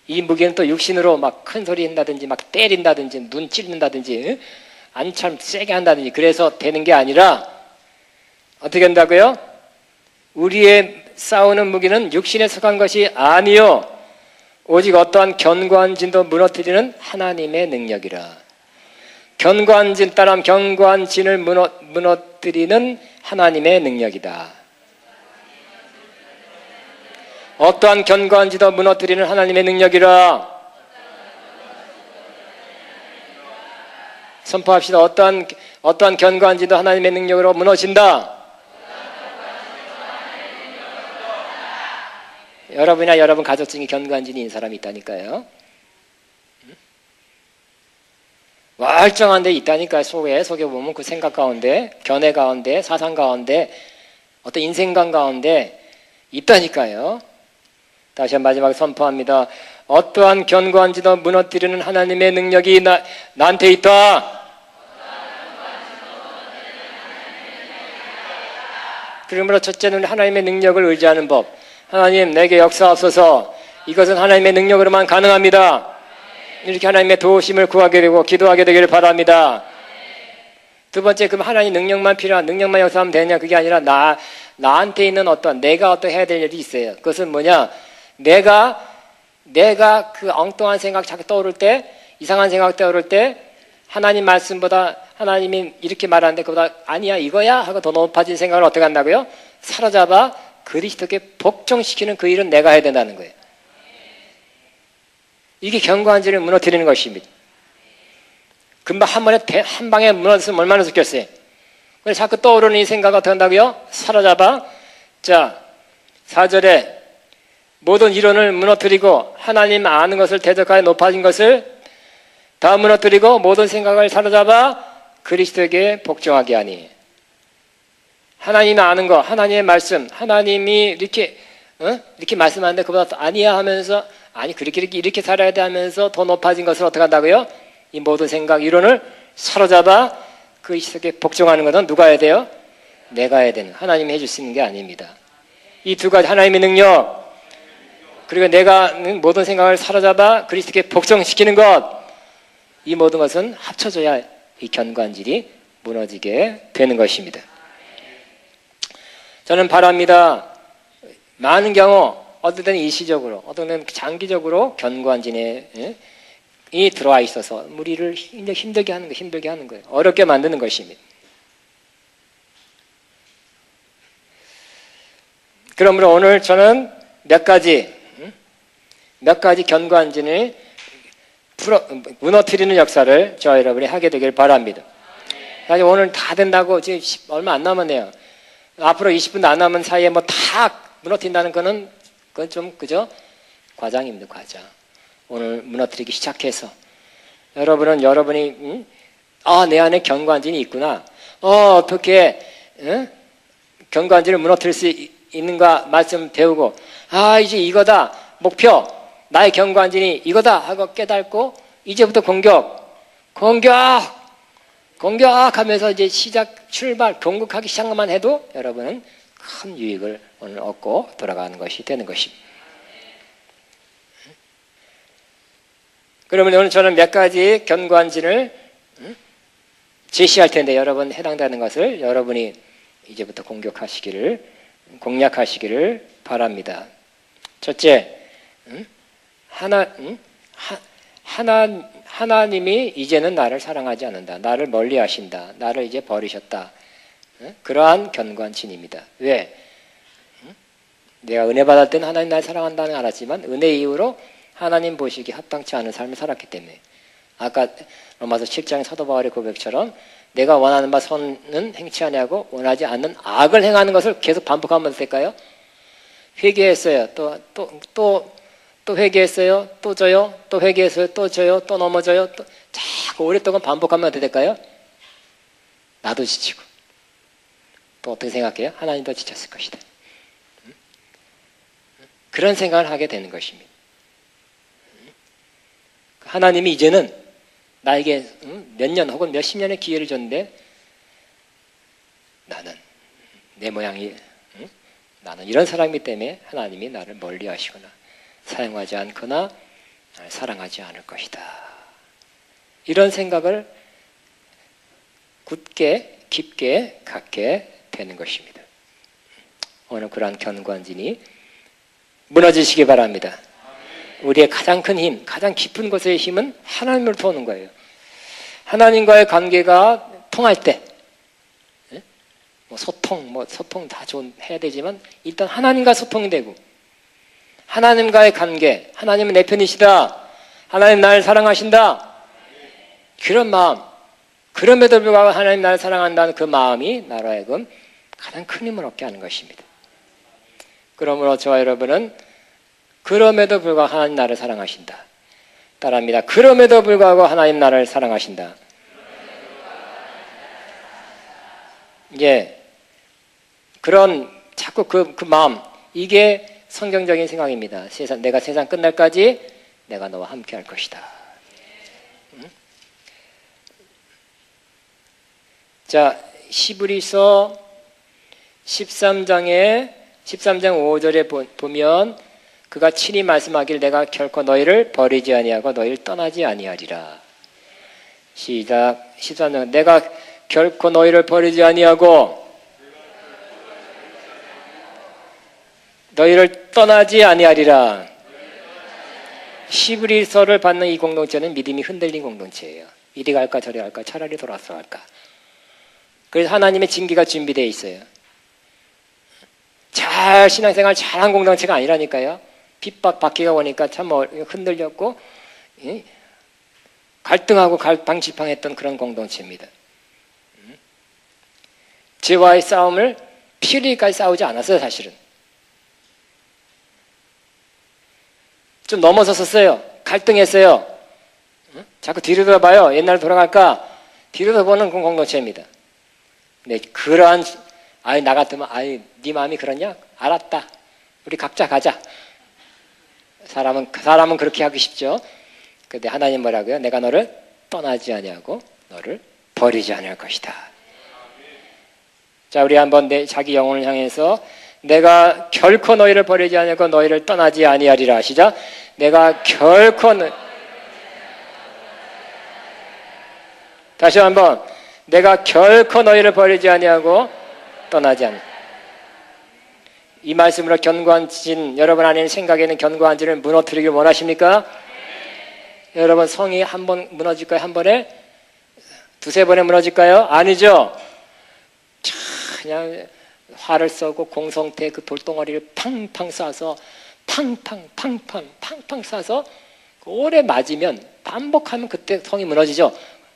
[SPEAKER 1] 이 무기는 또 육신으로 막 큰 소리 한다든지 막 때린다든지 눈 찌른다든지 안참 세게 한다든지 그래서 되는 게 아니라 어떻게 한다고요? 우리의 싸우는 무기는 육신에 속한 것이 아니요 오직 어떠한 견고한 진도 무너뜨리는 하나님의 능력이라. 견고한 진 따라하면 견고한 진을 무너뜨리는 하나님의 능력이다. 어떠한 견고한 진도 무너뜨리는 하나님의 능력이라. 선포합시다. 어떠한 견고한 진도 하나님의 능력으로 무너진다. 여러분이나 여러분 가족 중에 견고한 진이 있는 사람이 있다니까요. 멀쩡한 데 있다니까요. 속에 보면 그 생각 가운데, 견해 가운데, 사상 가운데, 어떤 인생관 가운데 있다니까요. 다시 한 마지막에 선포합니다. 어떠한 견고한 진도 무너뜨리는 하나님의 능력이 나한테 있다. 그러므로 첫째는 하나님의 능력을 의지하는 법. 하나님 내게 역사하소서. 이것은 하나님의 능력으로만 가능합니다. 이렇게 하나님의 도우심을 구하게 되고 기도하게 되기를 바랍니다. 두 번째, 그럼 하나님 능력만 필요한, 능력만 역사하면 되냐? 그게 아니라 나한테 있는 내가 해야 될 일이 있어요. 그것은 뭐냐? 내가 그 엉뚱한 생각 자꾸 떠오를 때, 이상한 생각 떠오를 때, 하나님 말씀보다 하나님이 이렇게 말하는데 그보다 아니야 이거야 하고 더 높아진 생각을 어떻게 한다고요? 사로잡아 그리스도께 복종시키는 그 일은 내가 해야 된다는 거예요. 이게 견고한지를 무너뜨리는 것입니다. 금방 한 방에 무너졌으면 얼마나 좋겠어요. 그래서 자꾸 떠오르는 이 생각을 어떻게 한다고요? 사로잡아. 자, 4절에 모든 이론을 무너뜨리고 하나님 아는 것을 대적하여 높아진 것을 다 무너뜨리고 모든 생각을 사로잡아 그리스도에게 복종하게 하니. 하나님 아는 거, 하나님의 말씀, 하나님이 이렇게 말씀하는데 그보다 아니야 하면서 아니 이렇게 살아야 돼 하면서 더 높아진 것을 어떻게 한다고요? 이 모든 생각, 이론을 사로잡아 그리스도에게 복종하는 것은 누가 해야 돼요? 내가 해야 되는, 하나님이 해줄 수 있는 게 아닙니다. 이 두 가지, 하나님의 능력 그리고 내가 모든 생각을 사로잡아 그리스도에게 복종시키는 것, 이 모든 것은 합쳐져야 이 견고한질이 무너지게 되는 것입니다. 저는 바랍니다. 많은 경우 어떤 때는 일시적으로, 어떤 때는 장기적으로 견고한진에 이 들어와 있어서 우리를 힘들게 하는 거예요. 어렵게 만드는 것입니다. 그러므로 오늘 저는 몇 가지 견고한진을 무너뜨리는 역사를 저와 여러분이 하게 되길 바랍니다. 사실 오늘 다 된다고 지금 얼마 안 남았네요. 앞으로 20분도 안 남은 사이에 다 무너뜨린다는 그건 좀 그죠? 과장입니다. 과장. 오늘 무너뜨리기 시작해서 여러분이 내 안에 견고한진이 있구나. 어떻게 견고한진을 무너뜨릴 수 있는가 말씀 배우고 이제 이거다 목표. 나의 견고한진이 이거다 하고 깨닫고 이제부터 공격하면서 이제 출발, 공격하기 시작만 해도 여러분은 큰 유익을 오늘 얻고 돌아가는 것이 되는 것입니다. 그러면 오늘 저는 몇 가지 견고한진을 제시할 텐데 여러분 해당되는 것을 여러분이 이제부터 공략하시기를 바랍니다. 첫째, 하나님이 이제는 나를 사랑하지 않는다. 나를 멀리 하신다. 나를 이제 버리셨다. 그러한 견고한 진입니다. 왜? 내가 은혜 받을 때는 하나님 나를 사랑한다는 걸 알았지만 은혜 이후로 하나님 보시기 합당치 않은 삶을 살았기 때문에 아까 로마서 7장의 사도 바울의 고백처럼 내가 원하는 바 선은 행치 아니하고 원하지 않는 악을 행하는 것을 계속 반복하면 될까요? 회개했어요. 또 회개했어요. 또 져요. 또 회개했어요. 또 져요. 또 넘어져요. 또 자꾸 오랫동안 반복하면 어떻게 될까요? 나도 지치고. 또 어떻게 생각해요? 하나님도 지쳤을 것이다. 그런 생각을 하게 되는 것입니다. 하나님이 이제는 나에게 몇 년 혹은 몇십 년의 기회를 줬는데 나는 내 모양이 나는 이런 사람이기 때문에 하나님이 나를 멀리 하시거나 사용하지 않거나 나를 사랑하지 않을 것이다. 이런 생각을 굳게 깊게 갖게 되는 것입니다. 오늘 그러한 견고한진이 무너지시기 바랍니다. 우리의 가장 큰 힘, 가장 깊은 곳의 힘은 하나님으로부터 오는 거예요. 하나님과의 관계가 통할 때 소통 다 해야 되지만 일단 하나님과 소통이 되고 하나님과의 관계, 하나님은 내 편이시다. 하나님 나를 사랑하신다. 그런 마음, 그럼에도 불구하고 하나님 나를 사랑한다는 그 마음이 나로 하여금 가장 큰 힘을 얻게 하는 것입니다. 그러므로 저와 여러분은 그럼에도 불구하고 하나님 나를 사랑하신다. 따라합니다. 그럼에도 불구하고 하나님 나를 사랑하신다. 그런 자꾸 그 마음, 이게 성경적인 생각입니다. 내가 세상 끝날까지 내가 너와 함께 할 것이다. 자, 히브리서 13장 5절에 보면 그가 친히 말씀하기를 내가 결코 너희를 버리지 아니하고 너희를 떠나지 아니하리라. 시작. 13장 내가 결코 너희를 버리지 아니하고 너희를 떠나지 아니하리라. 히브리서를 받는 이 공동체는 믿음이 흔들린 공동체예요. 이리 갈까 저리 갈까 차라리 돌아서 갈까. 그래서 하나님의 징계가 준비되어 있어요. 잘 신앙생활 잘한 공동체가 아니라니까요. 핍박 받기가 오니까 참 흔들렸고 갈등하고 갈팡질팡했던 그런 공동체입니다. 죄와의 싸움을 피 흘리기까지 싸우지 않았어요. 사실은 좀 넘어섰었어요. 갈등했어요. 자꾸 뒤로 돌아봐요. 옛날로 돌아갈까? 뒤로 돌아보는 공동체입니다. 네, 그러한 나 같으면 네 마음이 그러냐? 알았다. 우리 각자 가자. 사람은 그렇게 하기 쉽죠. 근데 하나님 뭐라고요? 내가 너를 떠나지 아니하고 너를 버리지 아니할 것이다. 자, 우리 한번 자기 영혼을 향해서 내가 결코 너희를 버리지 아니하고 너희를 떠나지 아니하리라. 시작. 내가 결코 다시 한번 내가 결코 너희를 버리지 아니하고 떠나지 않. 이 말씀으로 견고한진 여러분 안에 생각에는 견고한지를 무너뜨리길 원하십니까? 여러분 성이 한 번 무너질까요? 한 번에? 두세 번에 무너질까요? 아니죠. 그냥 화를 쏘고 공성태 그 돌덩어리를 팡팡 쏴서 팡팡 쏴서 오래 맞으면 반복하면 그때 성이 무너지죠.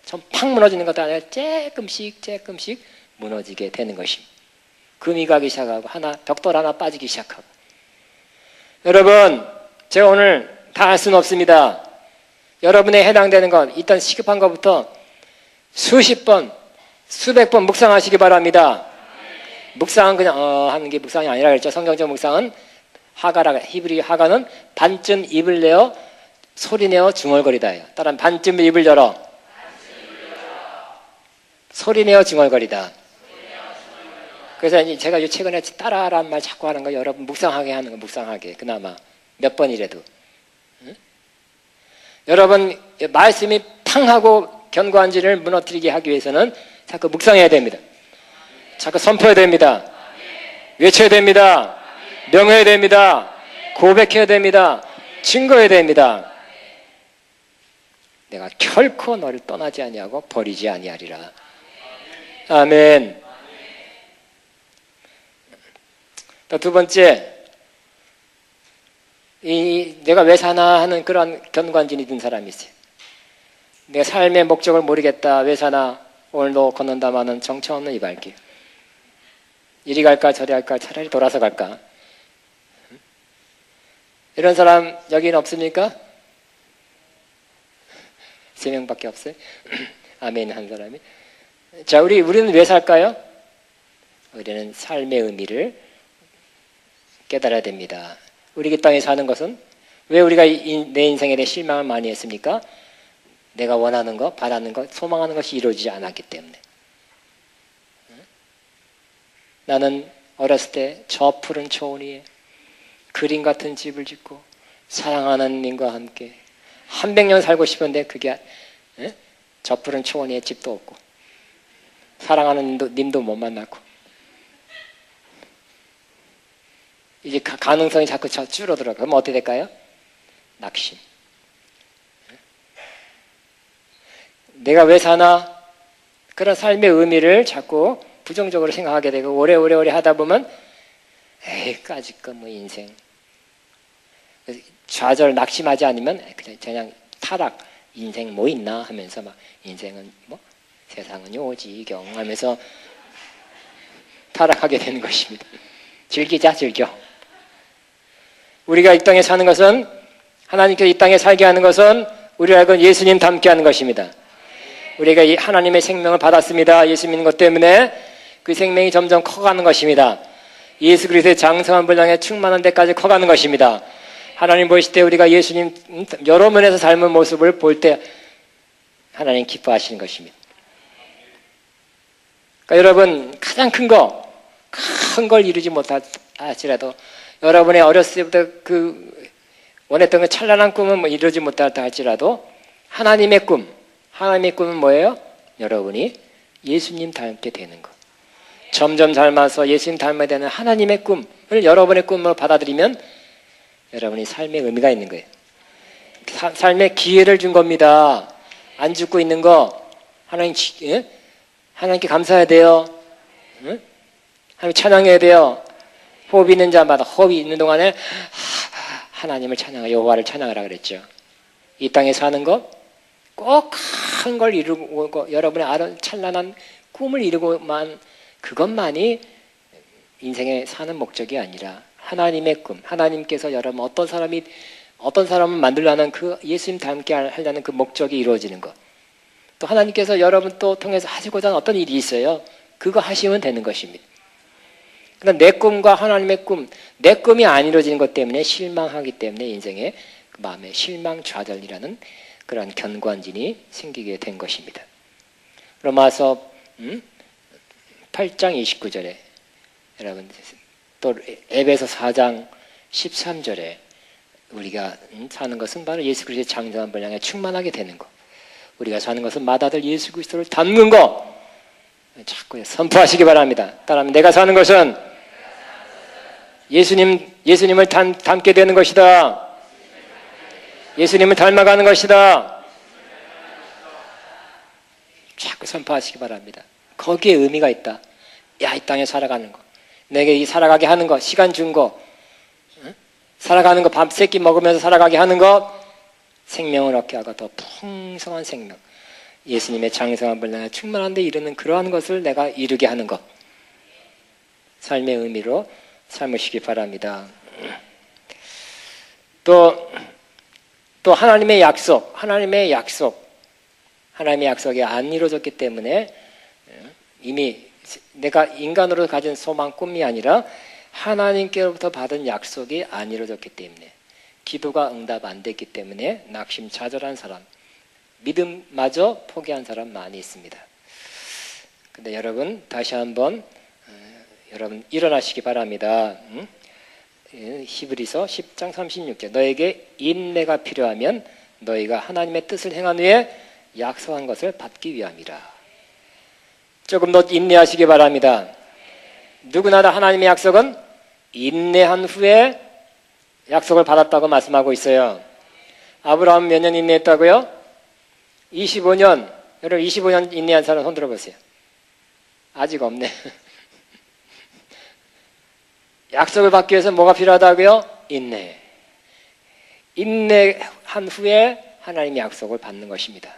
[SPEAKER 1] 좀 팍 무너지는 것도 아니라 조금씩 무너지게 되는 것입니다. 금이 가기 시작하고 벽돌 하나 빠지기 시작하고. 여러분 제가 오늘 다 할 수는 없습니다. 여러분에 해당되는 것 일단 시급한 것부터 수십 번 수백 번 묵상하시기 바랍니다. 묵상은 그냥 하는 게 묵상이 아니라 그랬죠. 성경적 묵상은 히브리 하가는 반쯤 입을 내어 소리내어 중얼거리다예요. 따라 반쯤 입을 열어 소리내어 중얼거리다. 그래서 제가 최근에 따라하라는 말 자꾸 하는 거 여러분 묵상하게 하는 거 묵상하게 그나마 몇 번이라도. 응? 여러분 말씀이 팡하고 견고한지를 무너뜨리게 하기 위해서는 자꾸 묵상해야 됩니다. 자꾸 선포해야 됩니다. 외쳐야 됩니다. 명해야 됩니다. 고백해야 됩니다. 증거해야 됩니다. 내가 결코 너를 떠나지 아니하고 버리지 아니하리라. 아멘. 두 번째, 내가 왜 사나 하는 그런 견고한진이 든 사람이 있어요. 내 삶의 목적을 모르겠다. 왜 사나? 오늘도 걷는다마는 정처 없는 이 발길. 이리 갈까 저리 갈까 차라리 돌아서 갈까? 이런 사람 여기는 없습니까? 3명밖에 없어요. 아멘 한 사람이. 자, 우리는 왜 살까요? 우리는 삶의 의미를 깨달아야 됩니다. 우리 이 땅에 사는 것은 왜 우리가 내 인생에 대해 실망을 많이 했습니까? 내가 원하는 것, 바라는 것, 소망하는 것이 이루어지지 않았기 때문에. 나는 어렸을 때 저 푸른 초원 위에 그림 같은 집을 짓고 사랑하는 님과 함께 100년 살고 싶은데 그게 저 푸른 초원 위에 집도 없고 사랑하는 님도 못 만났고 이제 가능성이 자꾸 줄어들어요. 그럼 어떻게 될까요? 낙심. 내가 왜 사나? 그런 삶의 의미를 자꾸 부정적으로 생각하게 되고 오래 하다 보면 에이 까짓거 뭐 인생 좌절 낙심하지 않으면 그냥 타락 인생 뭐 있나 하면서 막 인생은 뭐 세상은 요지경 하면서 타락하게 되는 것입니다. 즐기자 즐겨. 우리가 이 땅에 사는 것은 하나님께서 이 땅에 살게 하는 것은 우리가 알고 예수님 닮게 하는 것입니다. 우리가 이 하나님의 생명을 받았습니다. 예수 믿는 것 때문에 그 생명이 점점 커가는 것입니다. 예수 그리스도의 장성한 분량에 충만한 데까지 커가는 것입니다. 하나님 보실 때 우리가 예수님 여러 면에서 삶은 모습을 볼 때 하나님 기뻐하시는 것입니다. 그러니까 여러분 가장 큰 거 큰 걸 이루지 못할지라도 여러분의 어렸을 때부터 그 원했던 그 찬란한 꿈은 뭐 이루지 못했다 할지라도 하나님의 꿈은 뭐예요? 여러분이 예수님 닮게 되는 것. 점점 닮아서 예수님 닮아야 되는 하나님의 꿈을 여러분의 꿈으로 받아들이면 여러분이 삶의 의미가 있는 거예요. 삶의 기회를 준 겁니다. 안 죽고 있는 거 하나님께 감사해야 돼요. 하나님 찬양해야 돼요. 호흡이 있는 자마다 호흡이 있는 동안에 하나님을 찬양하라, 여호와를 찬양하라 그랬죠. 이 땅에 사는 것 꼭 큰 걸 이루고 여러분의 찬란한 꿈을 이루고만 그것만이 인생에 사는 목적이 아니라 하나님의 꿈, 하나님께서 여러분 어떤 사람을 만들려는 그 예수님 닮게 하려는 그 목적이 이루어지는 것. 또 하나님께서 여러분 또 통해서 하시고자 하는 어떤 일이 있어요. 그거 하시면 되는 것입니다. 그러나 내 꿈과 하나님의 꿈, 내 꿈이 안 이루어지는 것 때문에 실망하기 때문에 인생에 그 마음에 실망 좌절이라는 그러한 견관진이 생기게 된 것입니다. 로마서 8장 29절에 여러분 또 에베소 4장 13절에 우리가 사는 것은 바로 예수 그리스도의 장성한 분량에 충만하게 되는 것. 우리가 사는 것은 맏아들 예수 그리스도를 닮는 것. 자꾸 선포하시기 바랍니다. 따라하면 내가 사는 것은 예수님을 닮게 되는 것이다. 예수님을 닮아가는 것이다. 자꾸 선포하시기 바랍니다. 거기에 의미가 있다. 야, 이 땅에 살아가는 거. 내게 이 살아가게 하는 거, 시간 준 거, 살아가는 거, 밥 세끼 먹으면서 살아가게 하는 것, 생명을 얻게 하고 더 풍성한 생명. 예수님의 장성한 분량에 충만한 데 이르는 그러한 것을 내가 이루게 하는 것. 삶의 의미로 삼으시기 바랍니다. 또 하나님의 하나님의 약속이 안 이루어졌기 때문에 이미 내가 인간으로 가진 소망, 꿈이 아니라 하나님께로부터 받은 약속이 안 이루어졌기 때문에 기도가 응답 안 됐기 때문에 낙심좌절한 사람, 믿음마저 포기한 사람 많이 있습니다. 근데 여러분 다시 한번 여러분 일어나시기 바랍니다. 히브리서 10장 36절 너에게 인내가 필요하면 너희가 하나님의 뜻을 행한 후에 약속한 것을 받기 위함이라. 조금 더 인내하시기 바랍니다. 누구나 다 하나님의 약속은 인내한 후에 약속을 받았다고 말씀하고 있어요. 아브라함 몇 년 인내했다고요? 25년. 여러분 25년 인내한 사람 손 들어보세요. 아직 없네. 약속을 받기 위해서 뭐가 필요하다고요? 인내한 후에 하나님의 약속을 받는 것입니다.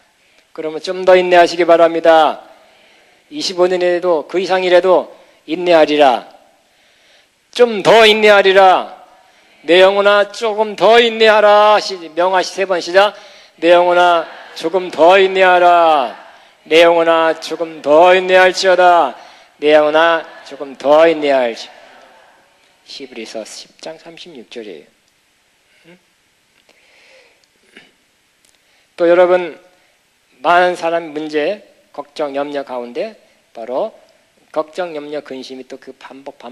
[SPEAKER 1] 그러면 좀 더 인내하시기 바랍니다. 25년이라도 그 이상이라도 인내하리라. 좀 더 인내하리라. 내 영혼아 조금 더 인내하라. 명하시 3번 시작. 내 영혼아 조금 더 인내하라. 내 영혼아 조금 더 인내할지어다. 내 영혼아 조금 더 인내할지어다. 히브리서 10장 36절이에요. 또 여러분 많은 사람 문제, 걱정, 염려 가운데 바로 걱정, 염려, 근심이 또 그 반복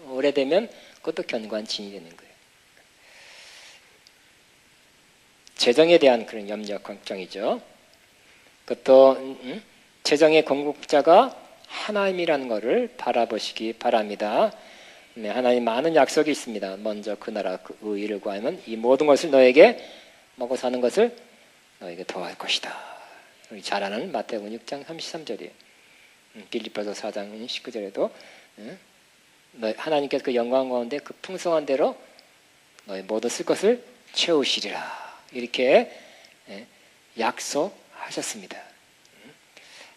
[SPEAKER 1] 오래되면 그것도 견관진이 되는 거예요. 재정에 대한 그런 염려, 걱정이죠. 그것도 재정의 공급자가 하나님이라는 것을 바라보시기 바랍니다. 네, 하나님 많은 약속이 있습니다. 먼저 그 나라 그 의를 구하면 이 모든 것을 너에게 먹고 사는 것을 너에게 더할 것이다. 우리 잘 아는 마태복음 6장 33절이에요. 빌립보서 4장 19절에도 하나님께서 그 영광 가운데 그 풍성한 대로 너의 모든 쓸 것을 채우시리라. 이렇게 약속하셨습니다.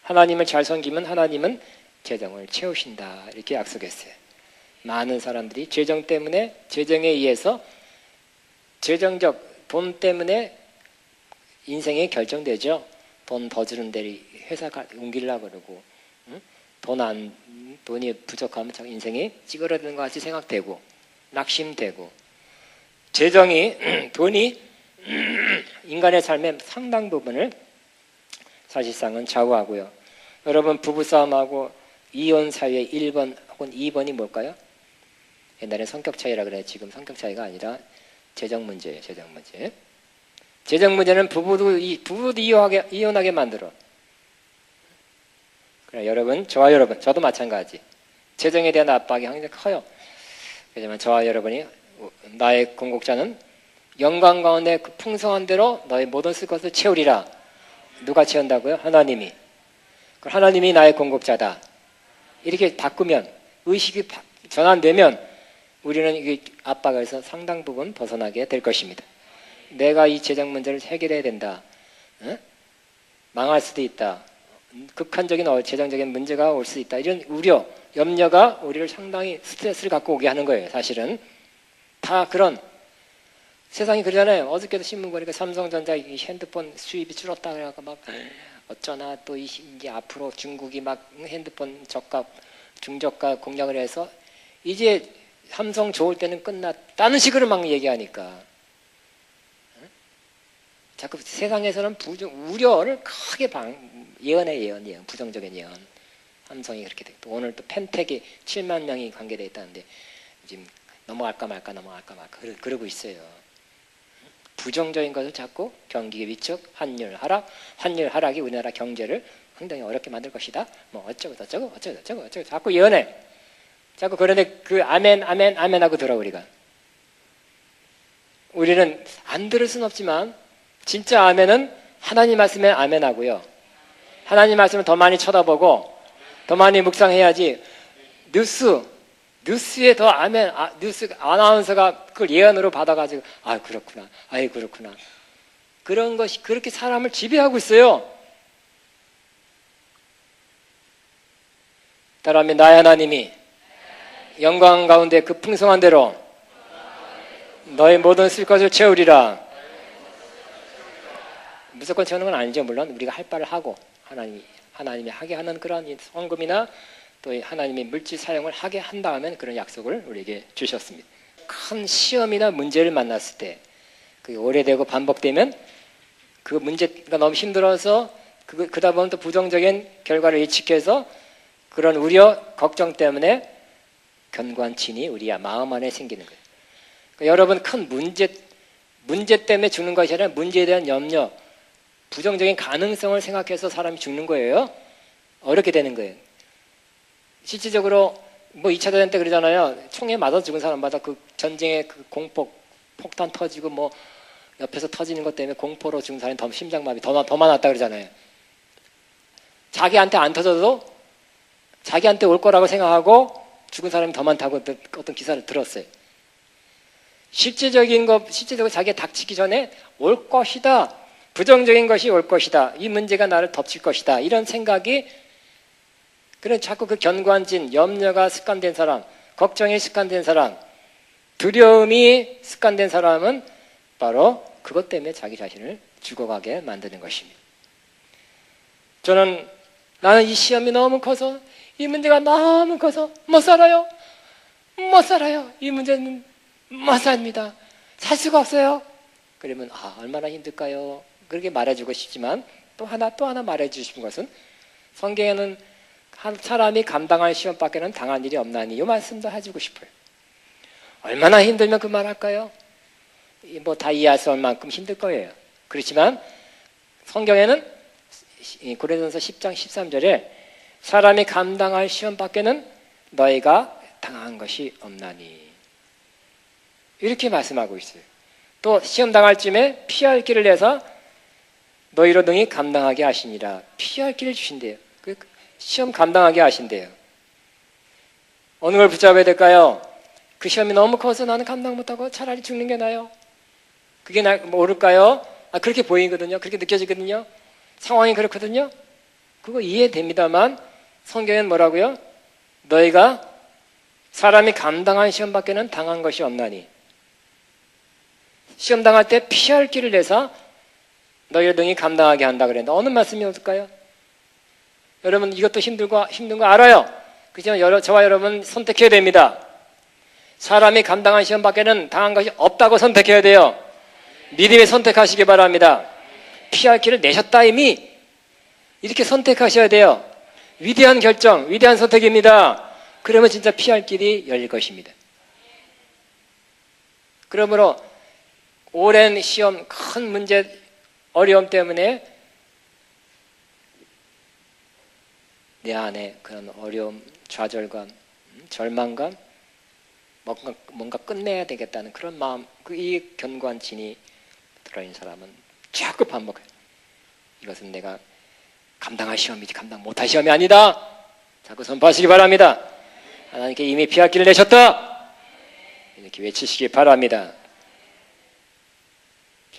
[SPEAKER 1] 하나님을 잘 섬기면 하나님은 재정을 채우신다. 이렇게 약속했어요. 많은 사람들이 재정 때문에 재정에 의해서 재정적 돈 때문에 인생이 결정되죠. 돈 더 주는 데를 회사 옮기려고 그러고 돈이 부족하면 자꾸 인생이 찌그러드는 것 같이 생각되고 낙심되고 돈이 인간의 삶의 상당 부분을 사실상은 좌우하고요. 여러분 부부싸움하고 이혼 사유의 1번 혹은 2번이 뭘까요? 옛날에 성격 차이라 그래. 지금 성격 차이가 아니라 재정 문제예요. 재정 문제. 재정 문제는 부부도 이혼하게 만들어. 그래, 여러분, 저와 여러분, 저도 마찬가지. 재정에 대한 압박이 굉장히 커요. 하지만 저와 여러분이 나의 공급자는 영광 가운데 그 풍성한 대로 너의 모든 쓸 것을 채우리라. 누가 채운다고요? 하나님이. 하나님이 나의 공급자다. 이렇게 바꾸면, 의식이 전환되면 우리는 이 압박에서 상당 부분 벗어나게 될 것입니다. 내가 이 재정 문제를 해결해야 된다. 응? 망할 수도 있다. 극한적인 재정적인 문제가 올 수 있다. 이런 우려, 염려가 우리를 상당히 스트레스를 갖고 오게 하는 거예요. 사실은 다 그런 세상이 그러잖아요. 어저께도 신문 보니까 삼성전자 핸드폰 수입이 줄었다 그래갖고 막 어쩌나 또 이제 앞으로 중국이 막 핸드폰 저가 중저가 공략을 해서 이제 삼성 좋을 때는 끝났다는 식으로 막 얘기하니까 자꾸 세상에서는 우려를 크게 예언, 부정적인 예언. 삼성이 그렇게 됐고 오늘 또 펜텍이 7만 명이 관계되어 있다는데 지금 넘어갈까 말까 그러고 있어요. 부정적인 것을 자꾸 경기 위축, 환율 하락이 우리나라 경제를 상당히 어렵게 만들 것이다. 뭐 어쩌고 자꾸 예언해. 자꾸 그런데 그 아멘 하고 들어 우리가. 우리는 안 들을 순 없지만 진짜 아멘은 하나님 말씀에 아멘하고요. 하나님 말씀을 더 많이 쳐다보고 더 많이 묵상해야지. 뉴스에 더 아멘, 뉴스 아나운서가 그걸 예언으로 받아가지고 그렇구나. 그런 것이 그렇게 사람을 지배하고 있어요. 따라하면 나의 하나님이 영광 가운데 그 풍성한 대로 너의 모든 쓸 것을 채우리라. 무조건 채우는 건 아니죠. 물론 우리가 할 바를 하고 하나님이 하게 하는 그런 헌금이나 또 하나님이 물질 사용을 하게 한 다음엔 그런 약속을 우리에게 주셨습니다. 큰 시험이나 문제를 만났을 때 그게 오래되고 반복되면 그 문제가 너무 힘들어서 그러다 보면 또 부정적인 결과를 예측해서 그런 우려, 걱정 때문에 견고한진이 우리 마음 안에 생기는 거예요. 그러니까 여러분 큰 문제 때문에 죽는 것이 아니라 문제에 대한 염려, 부정적인 가능성을 생각해서 사람이 죽는 거예요. 어렵게 되는 거예요. 실질적으로 뭐 2차 대전 때 그러잖아요. 총에 맞아 죽은 사람마다 그 전쟁의 그 폭탄 터지고 뭐 옆에서 터지는 것 때문에 공포로 죽은 사람이 더 심장마비 더 많았다 그러잖아요. 자기한테 안 터져도 자기한테 올 거라고 생각하고 죽은 사람이 더 많다고 어떤 기사를 들었어요. 실제적으로 자기가 닥치기 전에 올 것이다. 부정적인 것이 올 것이다. 이 문제가 나를 덮칠 것이다. 이런 생각이 그런 자꾸 그 견고한 진, 염려가 습관된 사람, 걱정이 습관된 사람, 두려움이 습관된 사람은 바로 그것 때문에 자기 자신을 죽어가게 만드는 것입니다. 나는 이 시험이 너무 커서 이 문제가 너무 커서 못 살아요. 이 문제는 못 삽니다. 살 수가 없어요. 그러면 얼마나 힘들까요? 그렇게 말해주고 싶지만 또 하나 말해주고 싶은 것은 성경에는 한 사람이 감당할 시험밖에는 당한 일이 없나니 이 말씀도 해주고 싶어요. 얼마나 힘들면 그 말할까요? 뭐 다 이해할 수 없을 만큼 힘들 거예요. 그렇지만 성경에는 고린도전서 10장 13절에 사람이 감당할 시험밖에는 너희가 당한 것이 없나니 이렇게 말씀하고 있어요. 또 시험 당할 쯤에 피할 길을 내서 너희로 능히 감당하게 하시니라. 피할 길을 주신대요. 시험 감당하게 하신대요. 어느 걸 붙잡아야 될까요? 그 시험이 너무 커서 나는 감당 못하고 차라리 죽는 게 나아요. 그게 모를까요? 그렇게 보이거든요. 그렇게 느껴지거든요. 상황이 그렇거든요. 그거 이해됩니다만 성경엔 뭐라고요? 너희가 사람이 감당한 시험밖에는 당한 것이 없나니 시험 당할 때 피할 길을 내서 너희를 능히 감당하게 한다 그랬는데 어느 말씀이 없을까요? 여러분 이것도 힘든 거 알아요. 그렇지만 저와 여러분 선택해야 됩니다. 사람이 감당한 시험밖에는 당한 것이 없다고 선택해야 돼요. 믿음에 선택하시기 바랍니다. 피할 길을 내셨다 이미 이렇게 선택하셔야 돼요. 위대한 결정, 위대한 선택입니다. 그러면 진짜 피할 길이 열릴 것입니다. 그러므로 오랜 시험, 큰 문제, 어려움 때문에 내 안에 그런 어려움, 좌절감, 절망감, 뭔가 끝내야 되겠다는 그런 마음, 이 견고한 진이 들어있는 사람은 자꾸 반복해요. 이것은 내가 감당할 시험이지 감당 못할 시험이 아니다. 자꾸 선포하시기 바랍니다. 하나님께 이미 피할 길을 내셨다. 이렇게 외치시기 바랍니다.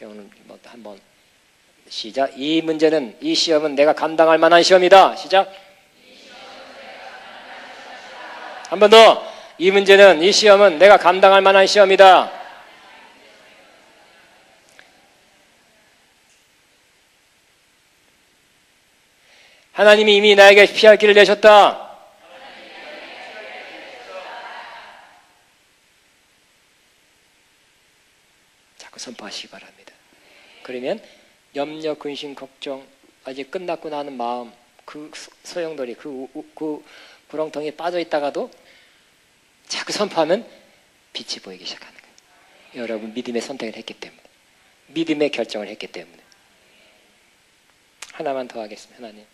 [SPEAKER 1] 오늘 한번 시작. 이 문제는, 이 시험은 내가 감당할 만한 시험이다. 시작. 한 번 더. 이 문제는, 이 시험은 내가 감당할 만한 시험이다. 하나님이 이미 나에게 피할 길을 내셨다. 자꾸 선포하시기 바랍니다. 그러면 염려, 근심, 걱정, 아직 끝났구나 하는 마음, 그 소용돌이, 그 구렁텅이에 빠져 있다가도 자꾸 선포하면 빛이 보이기 시작하는 거예요. 여러분 믿음의 선택을 했기 때문에, 믿음의 결정을 했기 때문에. 하나만 더 하겠습니다. 하나님,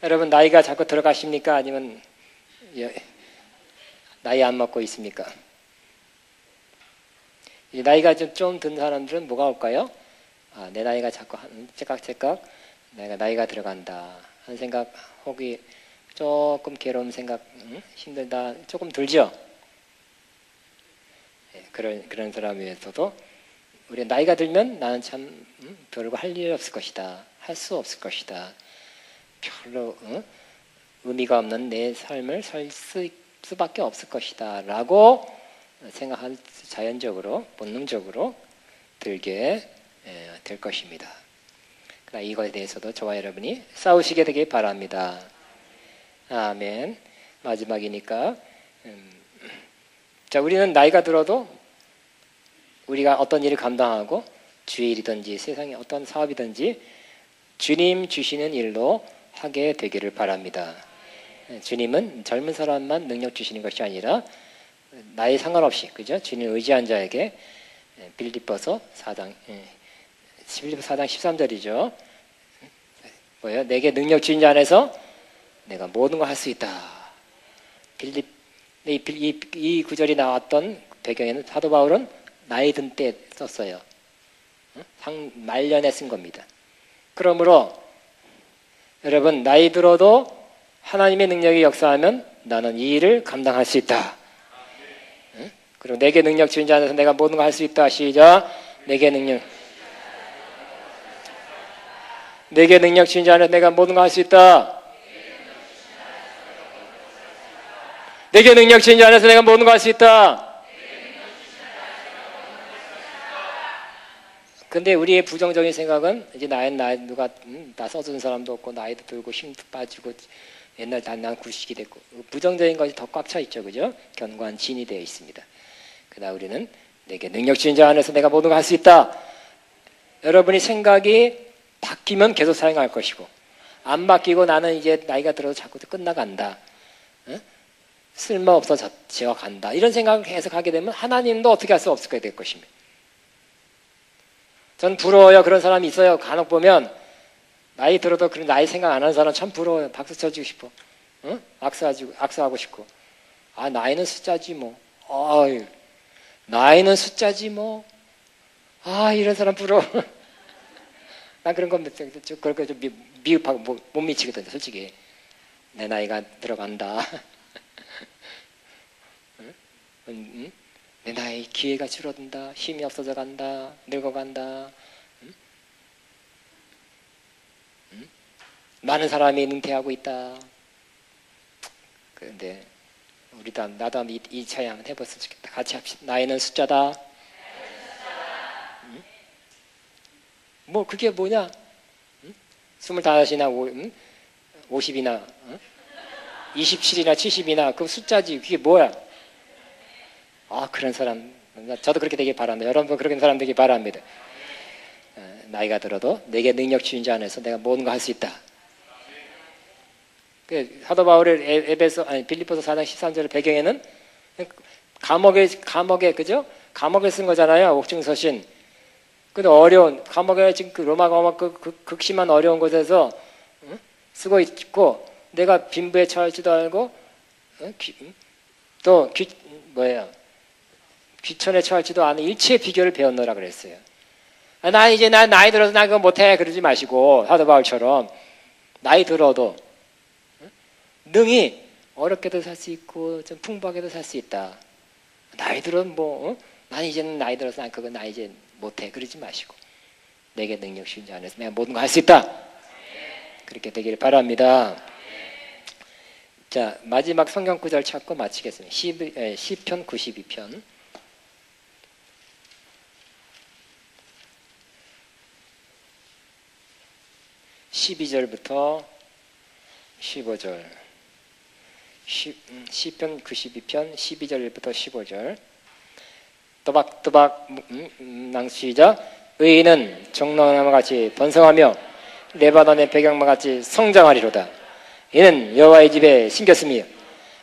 [SPEAKER 1] 여러분 나이가 자꾸 들어가십니까? 아니면 나이 안 먹고 있습니까? 나이가 좀 든 사람들은 뭐가 올까요? 내 나이가 자꾸 째깍째깍 내가 나이가 들어간다 하는 생각, 혹이 조금 괴로운 생각, 힘들다 조금 들죠? 그런 사람에서도 우리 나이가 들면 나는 참 별거 할 일 없을 것이다, 할 수 없을 것이다, 별로 의미가 없는 내 삶을 살 수밖에 없을 것이다 라고 생각할 자연적으로, 본능적으로 들게 될 것입니다. 그러나 이거에 대해서도 저와 여러분이 싸우시게 되길 바랍니다. 아멘. 마지막이니까 자, 우리는 나이가 들어도 우리가 어떤 일을 감당하고 주의 일이든지 세상의 어떤 사업이든지 주님 주시는 일로 하게 되기를 바랍니다. 주님은 젊은 사람만 능력 주시는 것이 아니라 나이 상관없이, 그죠? 주님 의지한 자에게, 빌립보서 4장 13절이죠. 뭐예요? 내게 능력 주신 자 안에서 내가 모든 걸 할 수 있다. 이 구절이 나왔던 배경에는 사도 바울은 나이 든 때 썼어요. 말년에 쓴 겁니다. 그러므로 여러분 나이 들어도 하나님의 능력이 역사하면 나는 이 일을 감당할 수 있다. 그리고 내게 능력 주신 자 안에서 내가 모든 걸 할 수 있다. 시작. 내게 능력 주신 자 안에서 내가 모든 걸 할 수 있다. 내게 능력 주신 자 안에서 내가 모든 걸 할 수 있다. 근데 우리의 부정적인 생각은 이제 나이 누가 나 써준 사람도 없고 나이도 들고 힘도 빠지고 옛날 난 굴식이 됐고, 부정적인 것이 더 꽉 차 있죠, 그죠? 견고한 진이 되어 있습니다. 그러나 우리는 내게 능력 주신 자 안에서 내가 모든 걸 할 수 있다. 여러분이 생각이 바뀌면 계속 사용할 것이고, 안 바뀌고 나는 이제 나이가 들어서 자꾸 끝나간다, 쓸모없어져 간다, 이런 생각을 계속 하게 되면 하나님도 어떻게 할 수 없게 될 것입니다. 전 부러워요. 그런 사람이 있어요. 간혹 보면 나이 들어도 그런 나이 생각 안 하는 사람 참 부러워요. 박수 쳐주고 싶어. 악수하고 싶고. 나이는 숫자지 뭐. 나이는 숫자지 뭐. 이런 사람 부러워. 난 그런 거 그렇게 좀 미흡하고 못 미치거든요, 솔직히. 내 나이가 들어간다. 내 나이 기회가 줄어든다. 힘이 없어져 간다. 늙어간다. 많은 사람이 잉태하고 있다. 그런데 나도 한번 이 차이 한번 해봤으면 좋겠다. 같이 합시다. 나이는 숫자다. 뭐 그게 뭐냐? 25이나 50이나 27이나 70이나 그 숫자지. 그게 뭐야? 그런 사람, 저도 그렇게 되길 바랍니다. 여러분도 그런 사람 되길 바랍니다. 나이가 들어도 내게 능력 주신 자 안에서 내가 모든 걸 할 수 있다. 그 사도 바울의 빌립보서 4장 13절 배경에는 감옥에 그죠? 감옥에 쓴 거잖아요. 옥중서신. 근데 어려운 감옥에 지금 그 로마 감옥 극심한 어려운 곳에서 쓰고 있고 내가 빈부에 처할지도 알고 또 귀천에 처할지도 않은 일체의 비결을 배웠노라 그랬어요. 나 이제 나이 들어서 나 그거 못해 그러지 마시고 사도 바울처럼 나이 들어도 능히 어렵게도 살 수 있고 좀 풍부하게도 살 수 있다. 나이 들어는 난 이제는 나이 들어서 난 그거 나 이제 못해 그러지 마시고 내게 능력 주신 자 안에서 내가 모든 거 할 수 있다. 그렇게 되기를 바랍니다. 자, 마지막 성경 구절 찾고 마치겠습니다. 시편 92편 12절부터 15절 시편 92편 12절부터 15절 또박또박 낭시자 의인은 종려나무와 같이 번성하며 레바논의 백향과 같이 성장하리로다. 이는 여호와의 집에 심겼으며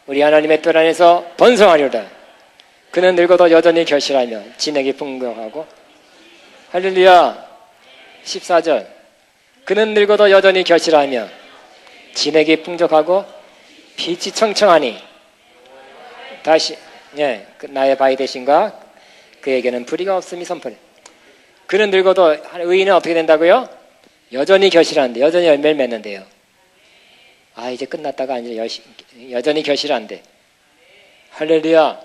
[SPEAKER 1] 우리 하나님의 뜰 안에서 번성하리로다. 그는 늙어도 여전히 결실하며 진액이 풍성하고 할렐루야 14절 그는 늙어도 여전히 결실하며 진액이 풍족하고 빛이 청청하니 다시 나의 바위 되신가 그에게는 불의가 없음이 선포해. 그는 늙어도 의인은 어떻게 된다고요? 여전히 결실하는데 여전히 열매를 맺는데요. 이제 끝났다가 아니라 여전히 결실한대. 할렐루야.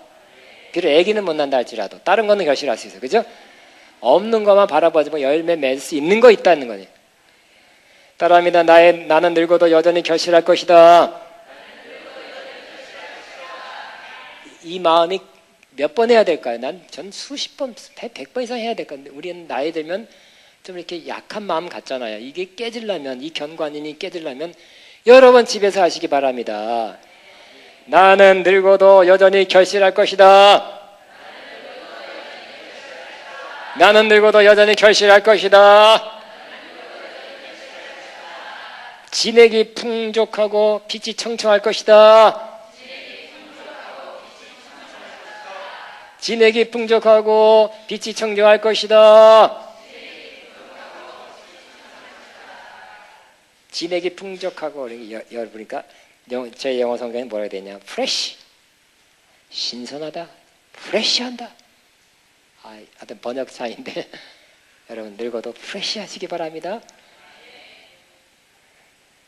[SPEAKER 1] 비록 애기는 못 난다 할지라도 다른 거는 결실할 수 있어요. 그죠? 없는 것만 바라보지 뭐 열매 맺을 수 있는 거 있다는 거예요. 따라합니다. 나는 늙어도 여전히 결실할 것이다. 이 마음이 몇 번 해야 될까요? 전 수십 번, 100번 이상 해야 될 건데 우리는 나이 들면 좀 이렇게 약한 마음 같잖아요. 이게 깨지려면 이 견관인이 깨지려면 여러분 집에서 하시기 바랍니다. 나는 늙어도 여전히 결실할 것이다. 나는 늙어도 여전히 결실할 것이다. 진액이 풍족하고 빛이 청청할 것이다. 진액이 풍족하고 빛이 청정할 것이다. 진액이 풍족하고 보니까 제 영어 성경에 뭐라 되냐? 프레시, 신선하다, 프레시한다. 하여튼 번역 차이인데 여러분 늙어도 프레시하시기 바랍니다.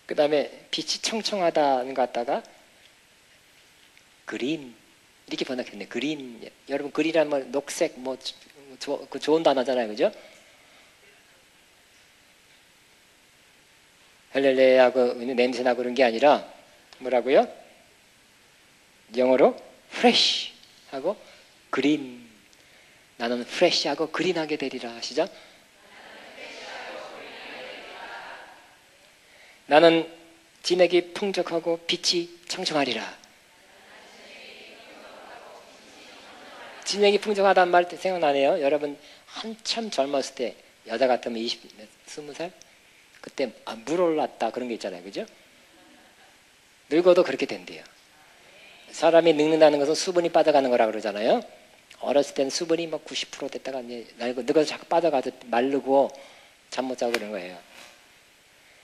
[SPEAKER 1] 그 다음에 빛이 청청하다는 것 같다가 그린 이렇게 번역했네. 그린. 여러분 그린이란 뭐 녹색 그 좋은 단어잖아요. 그죠? 헬렐레하고 냄새나고 그런 게 아니라 뭐라고요? 영어로 fresh 하고 green. 나는 fresh하고 green하게 되리라 하시죠? 나는 진액이 풍족하고 빛이 청청하리라. 진액이 풍족하다는 말 생각나네요. 여러분 한참 젊었을 때 여자 같으면 20살 그때 물 올랐다 그런 게 있잖아요. 그죠? 늙어도 그렇게 된대요. 사람이 늙는다는 것은 수분이 빠져가는 거라 그러잖아요. 어렸을 때는 수분이 막 90% 됐다가 이제 늙어서 자꾸 빠져가서 마르고 잠 못 자고 그런 거예요.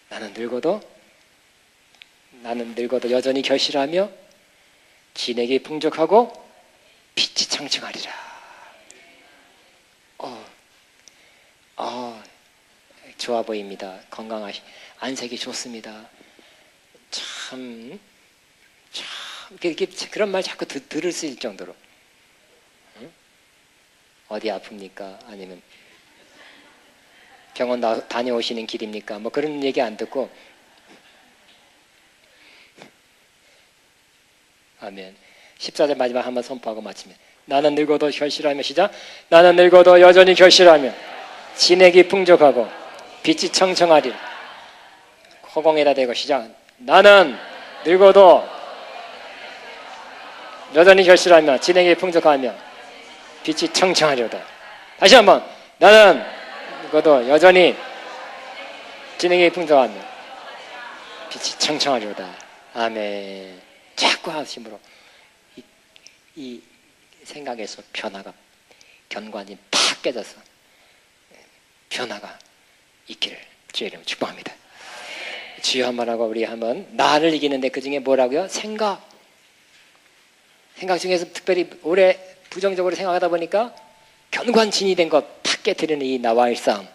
[SPEAKER 1] 나는 늙어도 여전히 결실하며 진액이 풍족하고 빛이 청청하리라. 좋아 보입니다. 안색이 좋습니다. 참 그런 말 자꾸 들을 수 있을 정도로. 응? 어디 아픕니까? 아니면 병원 다녀오시는 길입니까? 뭐 그런 얘기 안 듣고 아멘. 14절 마지막 한번 선포하고 마치면 나는 늙어도 결실하며 시작. 나는 늙어도 여전히 결실하며 진액이 풍족하고 빛이 청청하리. 허공에다 대고 시작. 나는 늙어도 여전히 결실하며 진액이 풍족하며 빛이 청청하리로다. 다시 한번. 나는 늙어도 여전히 진액이 풍족하며 빛이 청청하리로다. 아멘. 자꾸 하심으로 이 생각에서 변화가, 견관이 팍 깨져서 변화가 있기를 주의 이름으로 축복합니다. 주여 한번 하고 우리 한번 나를 이기는데 그 중에 뭐라고요? 생각 중에서 특별히 오래 부정적으로 생각하다 보니까 견관진이 된 것 팍 깨트리는 이 나와의 싸움,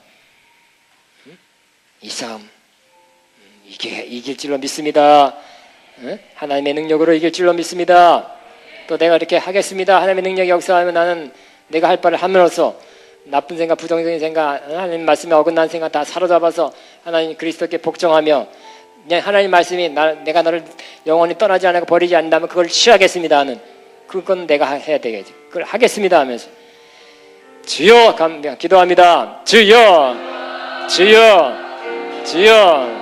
[SPEAKER 1] 이 싸움 이길 줄로 믿습니다. 하나님의 능력으로 이길 줄로 믿습니다. 또 내가 이렇게 하겠습니다. 하나님의 능력이 역사하면 나는 내가 할 바를 함으로써 나쁜 생각, 부정적인 생각, 하나님 말씀에 어긋난 생각 다 사로잡아서 하나님 그리스도께 복종하며 그냥 하나님 말씀이 내가 너를 영원히 떠나지 않고 버리지 않는다면 그걸 취하겠습니다 하는, 그건 내가 해야 되겠지. 그걸 하겠습니다 하면서 주여 기도합니다. 주여 주여 주여